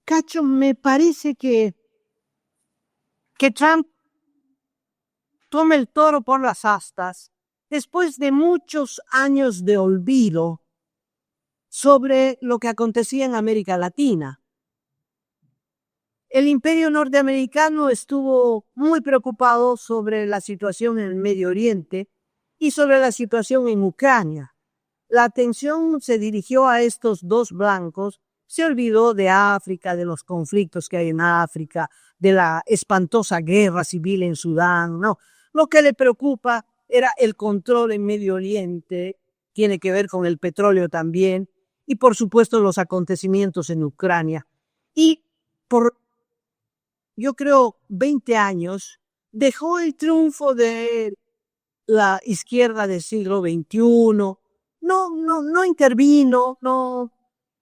Cacho, me parece que Trump tome el toro por las astas después de muchos años de olvido sobre lo que acontecía en América Latina. El imperio norteamericano estuvo muy preocupado sobre la situación en el Medio Oriente y sobre la situación en Ucrania. La atención se dirigió a estos dos blancos, se olvidó de África, de los conflictos que hay en África, de la espantosa guerra civil en Sudán. No, lo que le preocupa era el control en Medio Oriente, tiene que ver con el petróleo también, y por supuesto los acontecimientos en Ucrania. Y por, yo creo, 20 años, dejó el triunfo de la izquierda del siglo XXI, no intervino,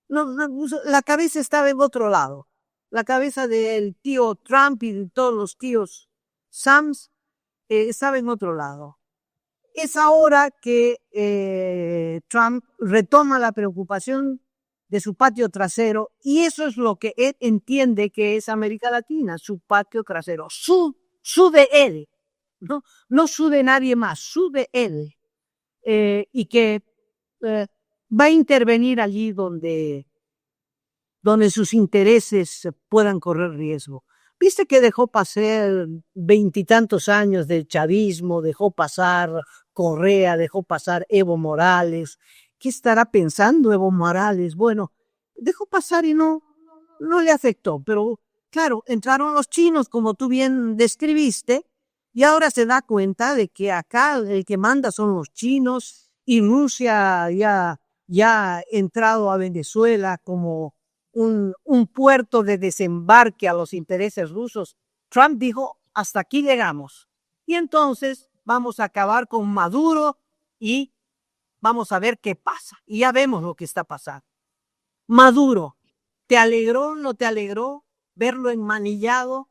la cabeza estaba en otro lado. La cabeza del tío Trump y de todos los tíos Sams estaba en otro lado. Es ahora que Trump retoma la preocupación de su patio trasero y eso es lo que él entiende que es América Latina, su patio trasero, su de él, no su de nadie más, su de él, y que va a intervenir allí donde sus intereses puedan correr riesgo. Viste que dejó pasar 20 y tantos años del chavismo, dejó pasar Correa, dejó pasar Evo Morales. ¿Qué estará pensando Evo Morales? Bueno, dejó pasar y no le afectó, pero claro, entraron los chinos, como tú bien describiste, y ahora se da cuenta de que acá el que manda son los chinos y Rusia ya ha entrado a Venezuela como un puerto de desembarque a los intereses rusos. Trump dijo, hasta aquí llegamos. Y entonces vamos a acabar con Maduro y vamos a ver qué pasa. Y ya vemos lo que está pasando. Maduro, ¿te alegró o no te alegró verlo enmanillado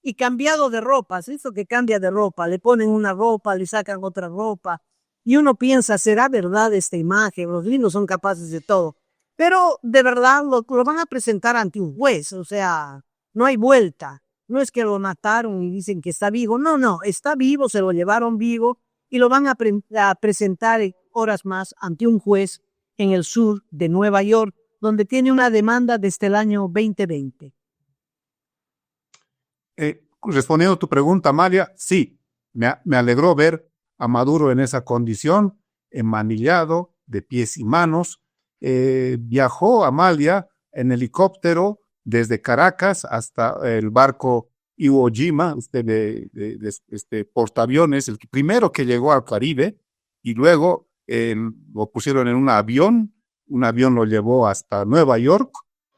y cambiado de ropa? ¿Es eso que cambia de ropa? Le ponen una ropa, le sacan otra ropa. Y uno piensa, ¿será verdad esta imagen? Los gringos son capaces de todo. Pero de verdad lo van a presentar ante un juez, o sea, no hay vuelta. No es que lo mataron y dicen que está vivo. No, está vivo, se lo llevaron vivo y lo van a presentar en horas más ante un juez en el sur de Nueva York, donde tiene una demanda desde el año 2020.
Respondiendo a tu pregunta, Amalia, sí, me alegró ver a Maduro en esa condición, enmanillado, de pies y manos. Viajó Amalia en helicóptero desde Caracas hasta el barco Iwo Jima, este portaaviones, el primero que llegó al Caribe, y luego lo pusieron en un avión lo llevó hasta Nueva York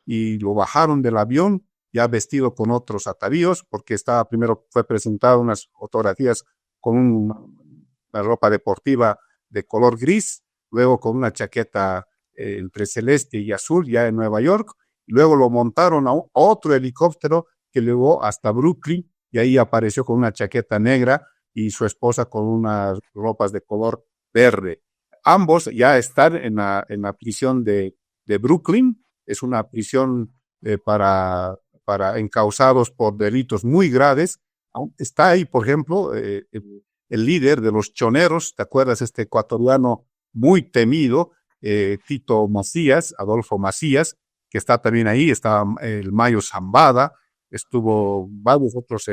y lo bajaron del avión ya vestido con otros atavíos, porque primero fue presentado unas fotografías con una ropa deportiva de color gris, luego con una chaqueta entre celeste y azul ya en Nueva York, y luego lo montaron a otro helicóptero que llegó hasta Brooklyn, y ahí apareció con una chaqueta negra y su esposa con unas ropas de color verde. Ambos ya están en la prisión de Brooklyn. Es una prisión para encausados por delitos muy graves. Está ahí, por ejemplo, el líder de los choneros, ¿te acuerdas? Este ecuatoriano muy temido, Tito Macías, Adolfo Macías, que está también ahí. Está el Mayo Zambada, estuvo varios otros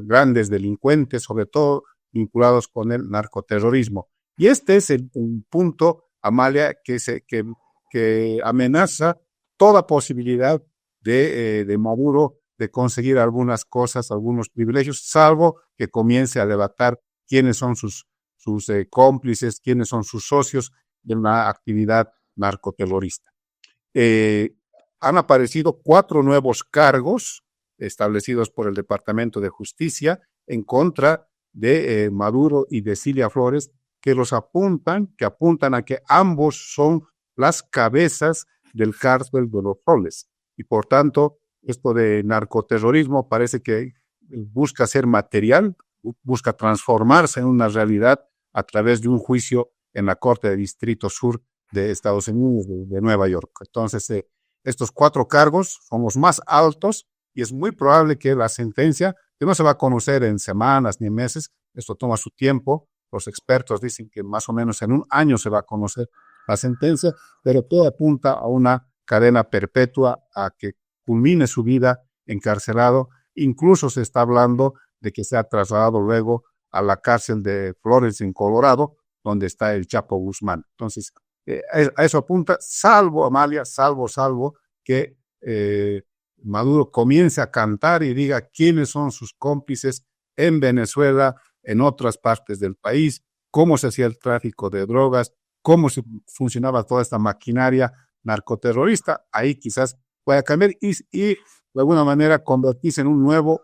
grandes delincuentes, sobre todo vinculados con el narcoterrorismo. Y este es un punto, Amalia, que amenaza toda posibilidad de Maduro de conseguir algunas cosas, algunos privilegios, salvo que comience a debatir quiénes son sus cómplices, quiénes son sus socios en la actividad narcoterrorista. Han aparecido 4 nuevos cargos establecidos por el Departamento de Justicia en contra de Maduro y de Cilia Flores, que apuntan a que ambos son las cabezas del cártel de los Soles. Y por tanto, esto de narcoterrorismo parece que busca ser material, busca transformarse en una realidad a través de un juicio en la Corte de Distrito Sur de Estados Unidos, de Nueva York. Entonces, estos 4 cargos son los más altos y es muy probable que la sentencia, que no se va a conocer en semanas ni en meses, esto toma su tiempo. Los expertos dicen que más o menos en 1 año se va a conocer la sentencia, pero todo apunta a una cadena perpetua, a que culmine su vida encarcelado. Incluso se está hablando de que sea trasladado luego a la cárcel de Florence en Colorado, donde está el Chapo Guzmán. Entonces, a eso apunta, salvo, Amalia, salvo que Maduro comience a cantar y diga quiénes son sus cómplices en Venezuela, en otras partes del país, cómo se hacía el tráfico de drogas, cómo se funcionaba toda esta maquinaria narcoterrorista. Ahí quizás pueda cambiar y de alguna manera convertirse en un nuevo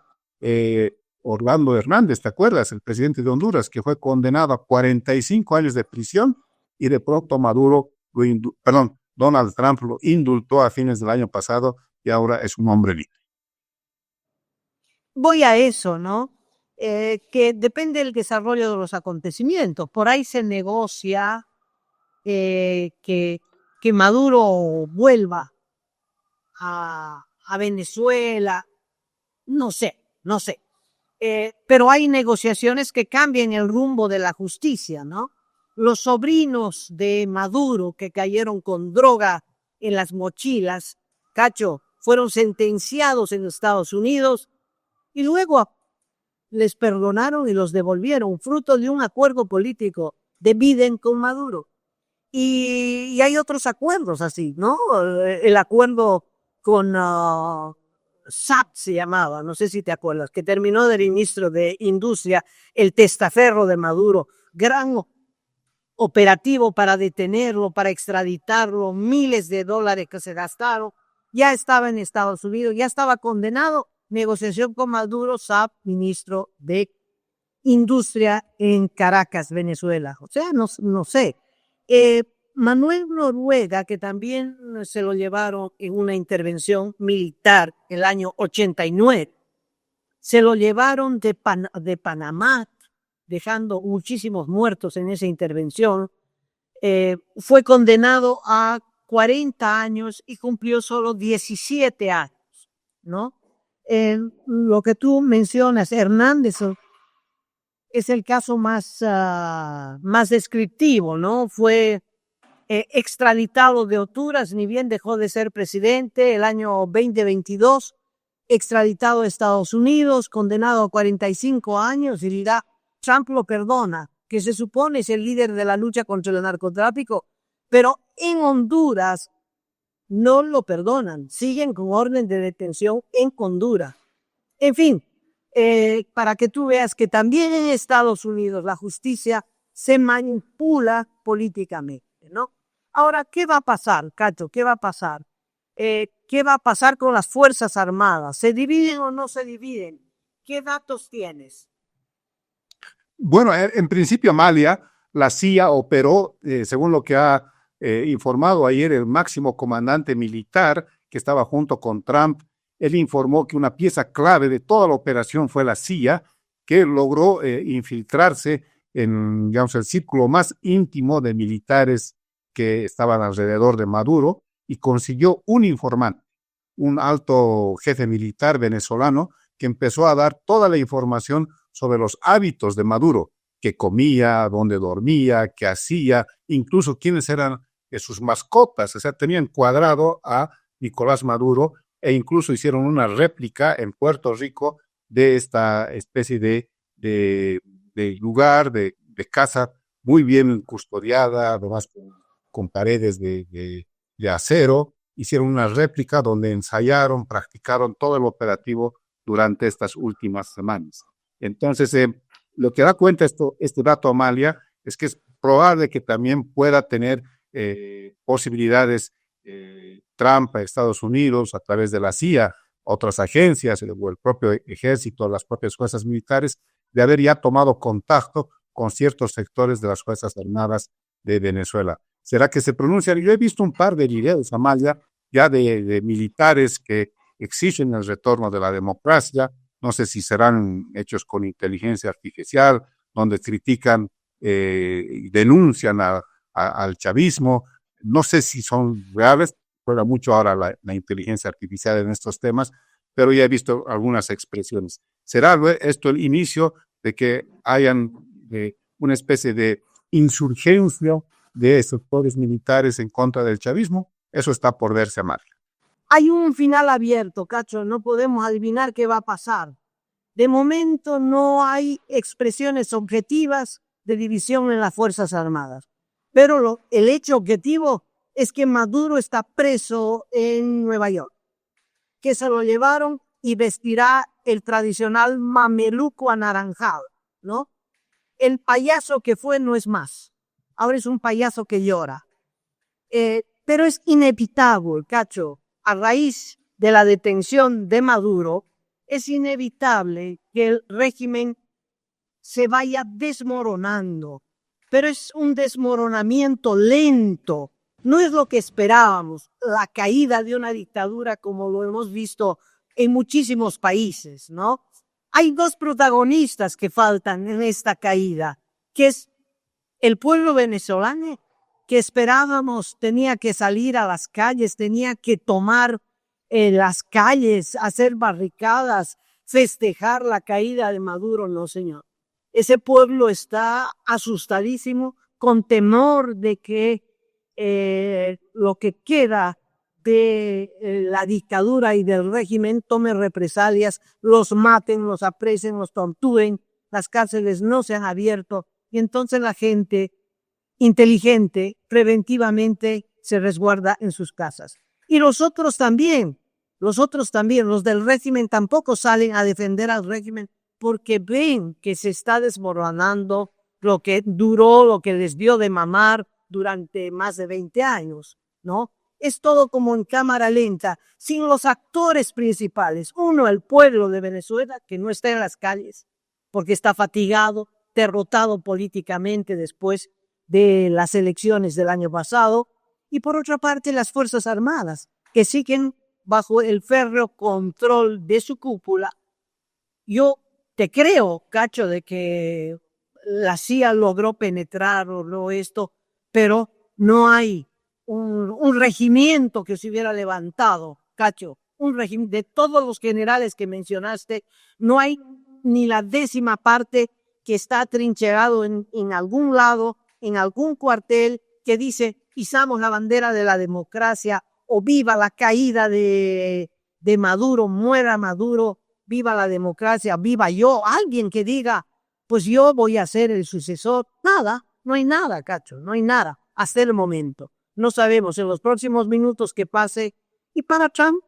Orlando Hernández, ¿te acuerdas? El presidente de Honduras, que fue condenado a 45 años de prisión y de pronto Donald Trump lo indultó a fines del año pasado y ahora es un hombre libre.
Voy a eso, ¿no? Que depende del desarrollo de los acontecimientos. Por ahí se negocia que Maduro vuelva a Venezuela, no sé. Pero hay negociaciones que cambian el rumbo de la justicia, ¿no? Los sobrinos de Maduro que cayeron con droga en las mochilas, Cacho, fueron sentenciados en Estados Unidos y luego les perdonaron y los devolvieron, fruto de un acuerdo político de Biden con Maduro. Y hay otros acuerdos así, ¿no? El acuerdo con SAP se llamaba, no sé si te acuerdas, que terminó del ministro de Industria, el testaferro de Maduro, gran operativo para detenerlo, para extraditarlo, miles de dólares que se gastaron, ya estaba en Estados Unidos, ya estaba condenado, negociación con Maduro, SAP, ministro de Industria en Caracas, Venezuela. O sea, no sé. Manuel Noruega, que también se lo llevaron en una intervención militar el año 89, se lo llevaron de Panamá, dejando muchísimos muertos en esa intervención. Fue condenado a 40 años y cumplió solo 17 años, ¿no? Lo que tú mencionas, Hernández, es el caso más descriptivo, ¿no? Fue extraditado de Honduras, ni bien dejó de ser presidente el año 2022, extraditado a Estados Unidos, condenado a 45 años, y dirá, Trump lo perdona, que se supone es el líder de la lucha contra el narcotráfico, pero en Honduras no lo perdonan, siguen con orden de detención en Honduras. En fin, para que tú veas que también en Estados Unidos la justicia se manipula políticamente, ¿no? Ahora, ¿qué va a pasar, Cacho? ¿Qué va a pasar? ¿Qué va a pasar con las Fuerzas Armadas? ¿Se dividen o no se dividen? ¿Qué datos tienes?
Bueno, en principio, Amalia, la CIA operó, según lo que ha informado ayer el máximo comandante militar que estaba junto con Trump. Él informó que una pieza clave de toda la operación fue la CIA, que logró infiltrarse en, digamos, el círculo más íntimo de militares que estaban alrededor de Maduro y consiguió un informante, un alto jefe militar venezolano que empezó a dar toda la información sobre los hábitos de Maduro, qué comía, dónde dormía, qué hacía, incluso quiénes eran sus mascotas. O sea, tenían cuadrado a Nicolás Maduro e incluso hicieron una réplica en Puerto Rico de esta especie de lugar, de casa muy bien custodiada, además con paredes de acero. Hicieron una réplica donde ensayaron, practicaron todo el operativo durante estas últimas semanas. Entonces, lo que da cuenta este dato, Amalia, es que es probable que también pueda tener posibilidades Trump a Estados Unidos a través de la CIA, otras agencias o el propio ejército, las propias fuerzas militares, de haber ya tomado contacto con ciertos sectores de las Fuerzas Armadas de Venezuela. ¿Será que se pronuncian? Yo he visto un par de videos, Amalia, ya de militares que exigen el retorno de la democracia. No sé si serán hechos con inteligencia artificial, donde critican y denuncian al chavismo. No sé si son reales, juega mucho ahora la inteligencia artificial en estos temas, pero ya he visto algunas expresiones. ¿Será esto el inicio de que hayan una especie de insurgencia de sectores militares en contra del chavismo? Eso está por verse, Amalia.
Hay un final abierto, Cacho, no podemos adivinar qué va a pasar. De momento no hay expresiones objetivas de división en las Fuerzas Armadas, pero el hecho objetivo es que Maduro está preso en Nueva York, que se lo llevaron y vestirá el tradicional mameluco anaranjado, ¿no? El payaso que fue no es más, ahora es un payaso que llora. Pero es inevitable, Cacho, a raíz de la detención de Maduro, es inevitable que el régimen se vaya desmoronando, pero es un desmoronamiento lento. No es lo que esperábamos, la caída de una dictadura como lo hemos visto en muchísimos países, ¿no? Hay dos protagonistas que faltan en esta caída, que es el pueblo venezolano, que esperábamos tenía que salir a las calles, tenía que tomar las calles, hacer barricadas, festejar la caída de Maduro. No, señor. Ese pueblo está asustadísimo, con temor de que lo que queda de la dictadura y del régimen tome represalias, los maten, los apresen, los torturen, las cárceles no se han abierto y entonces la gente inteligente preventivamente se resguarda en sus casas. Y los otros también, los del régimen tampoco salen a defender al régimen porque ven que se está desmoronando lo que duró, lo que les dio de mamar durante más de 20 años, ¿no? Es todo como en cámara lenta, sin los actores principales. Uno, el pueblo de Venezuela, que no está en las calles, porque está fatigado, derrotado políticamente después de las elecciones del año pasado. Y por otra parte, las Fuerzas Armadas, que siguen bajo el férreo control de su cúpula. Yo te creo, Cacho, de que la CIA logró penetrar o no esto, pero no hay un regimiento que se hubiera levantado, Cacho, un regimiento de todos los generales que mencionaste, no hay ni la 10ª parte que está atrincherado en algún lado, en algún cuartel que dice izamos la bandera de la democracia o viva la caída de de Maduro, muera Maduro, viva la democracia, viva yo, alguien que diga, pues yo voy a ser el sucesor. Nada, no hay nada, Cacho, no hay nada hasta el momento. No sabemos en los próximos minutos qué pase. Y para Trump,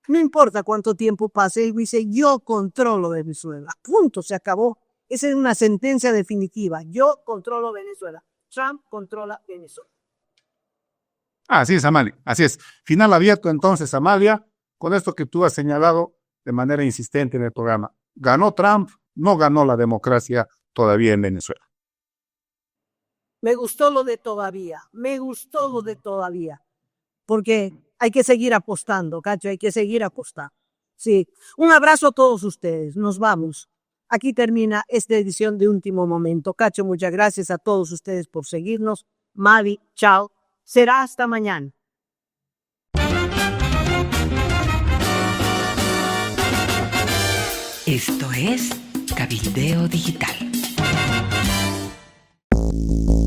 no importa cuánto tiempo pase, él dice, yo controlo Venezuela. Punto, se acabó. Esa es una sentencia definitiva. Yo controlo Venezuela. Trump controla Venezuela.
Así es, Amalia, así es. Final abierto entonces, Amalia, con esto que tú has señalado de manera insistente en el programa. Ganó Trump, no ganó la democracia todavía en Venezuela.
Me gustó lo de todavía, porque hay que seguir apostando, Cacho, hay que seguir apostando. Sí, un abrazo a todos ustedes, nos vamos. Aquí termina esta edición de Último Momento. Cacho, muchas gracias a todos ustedes por seguirnos. Mavi, chao, será hasta mañana.
Esto es Cabildeo Digital.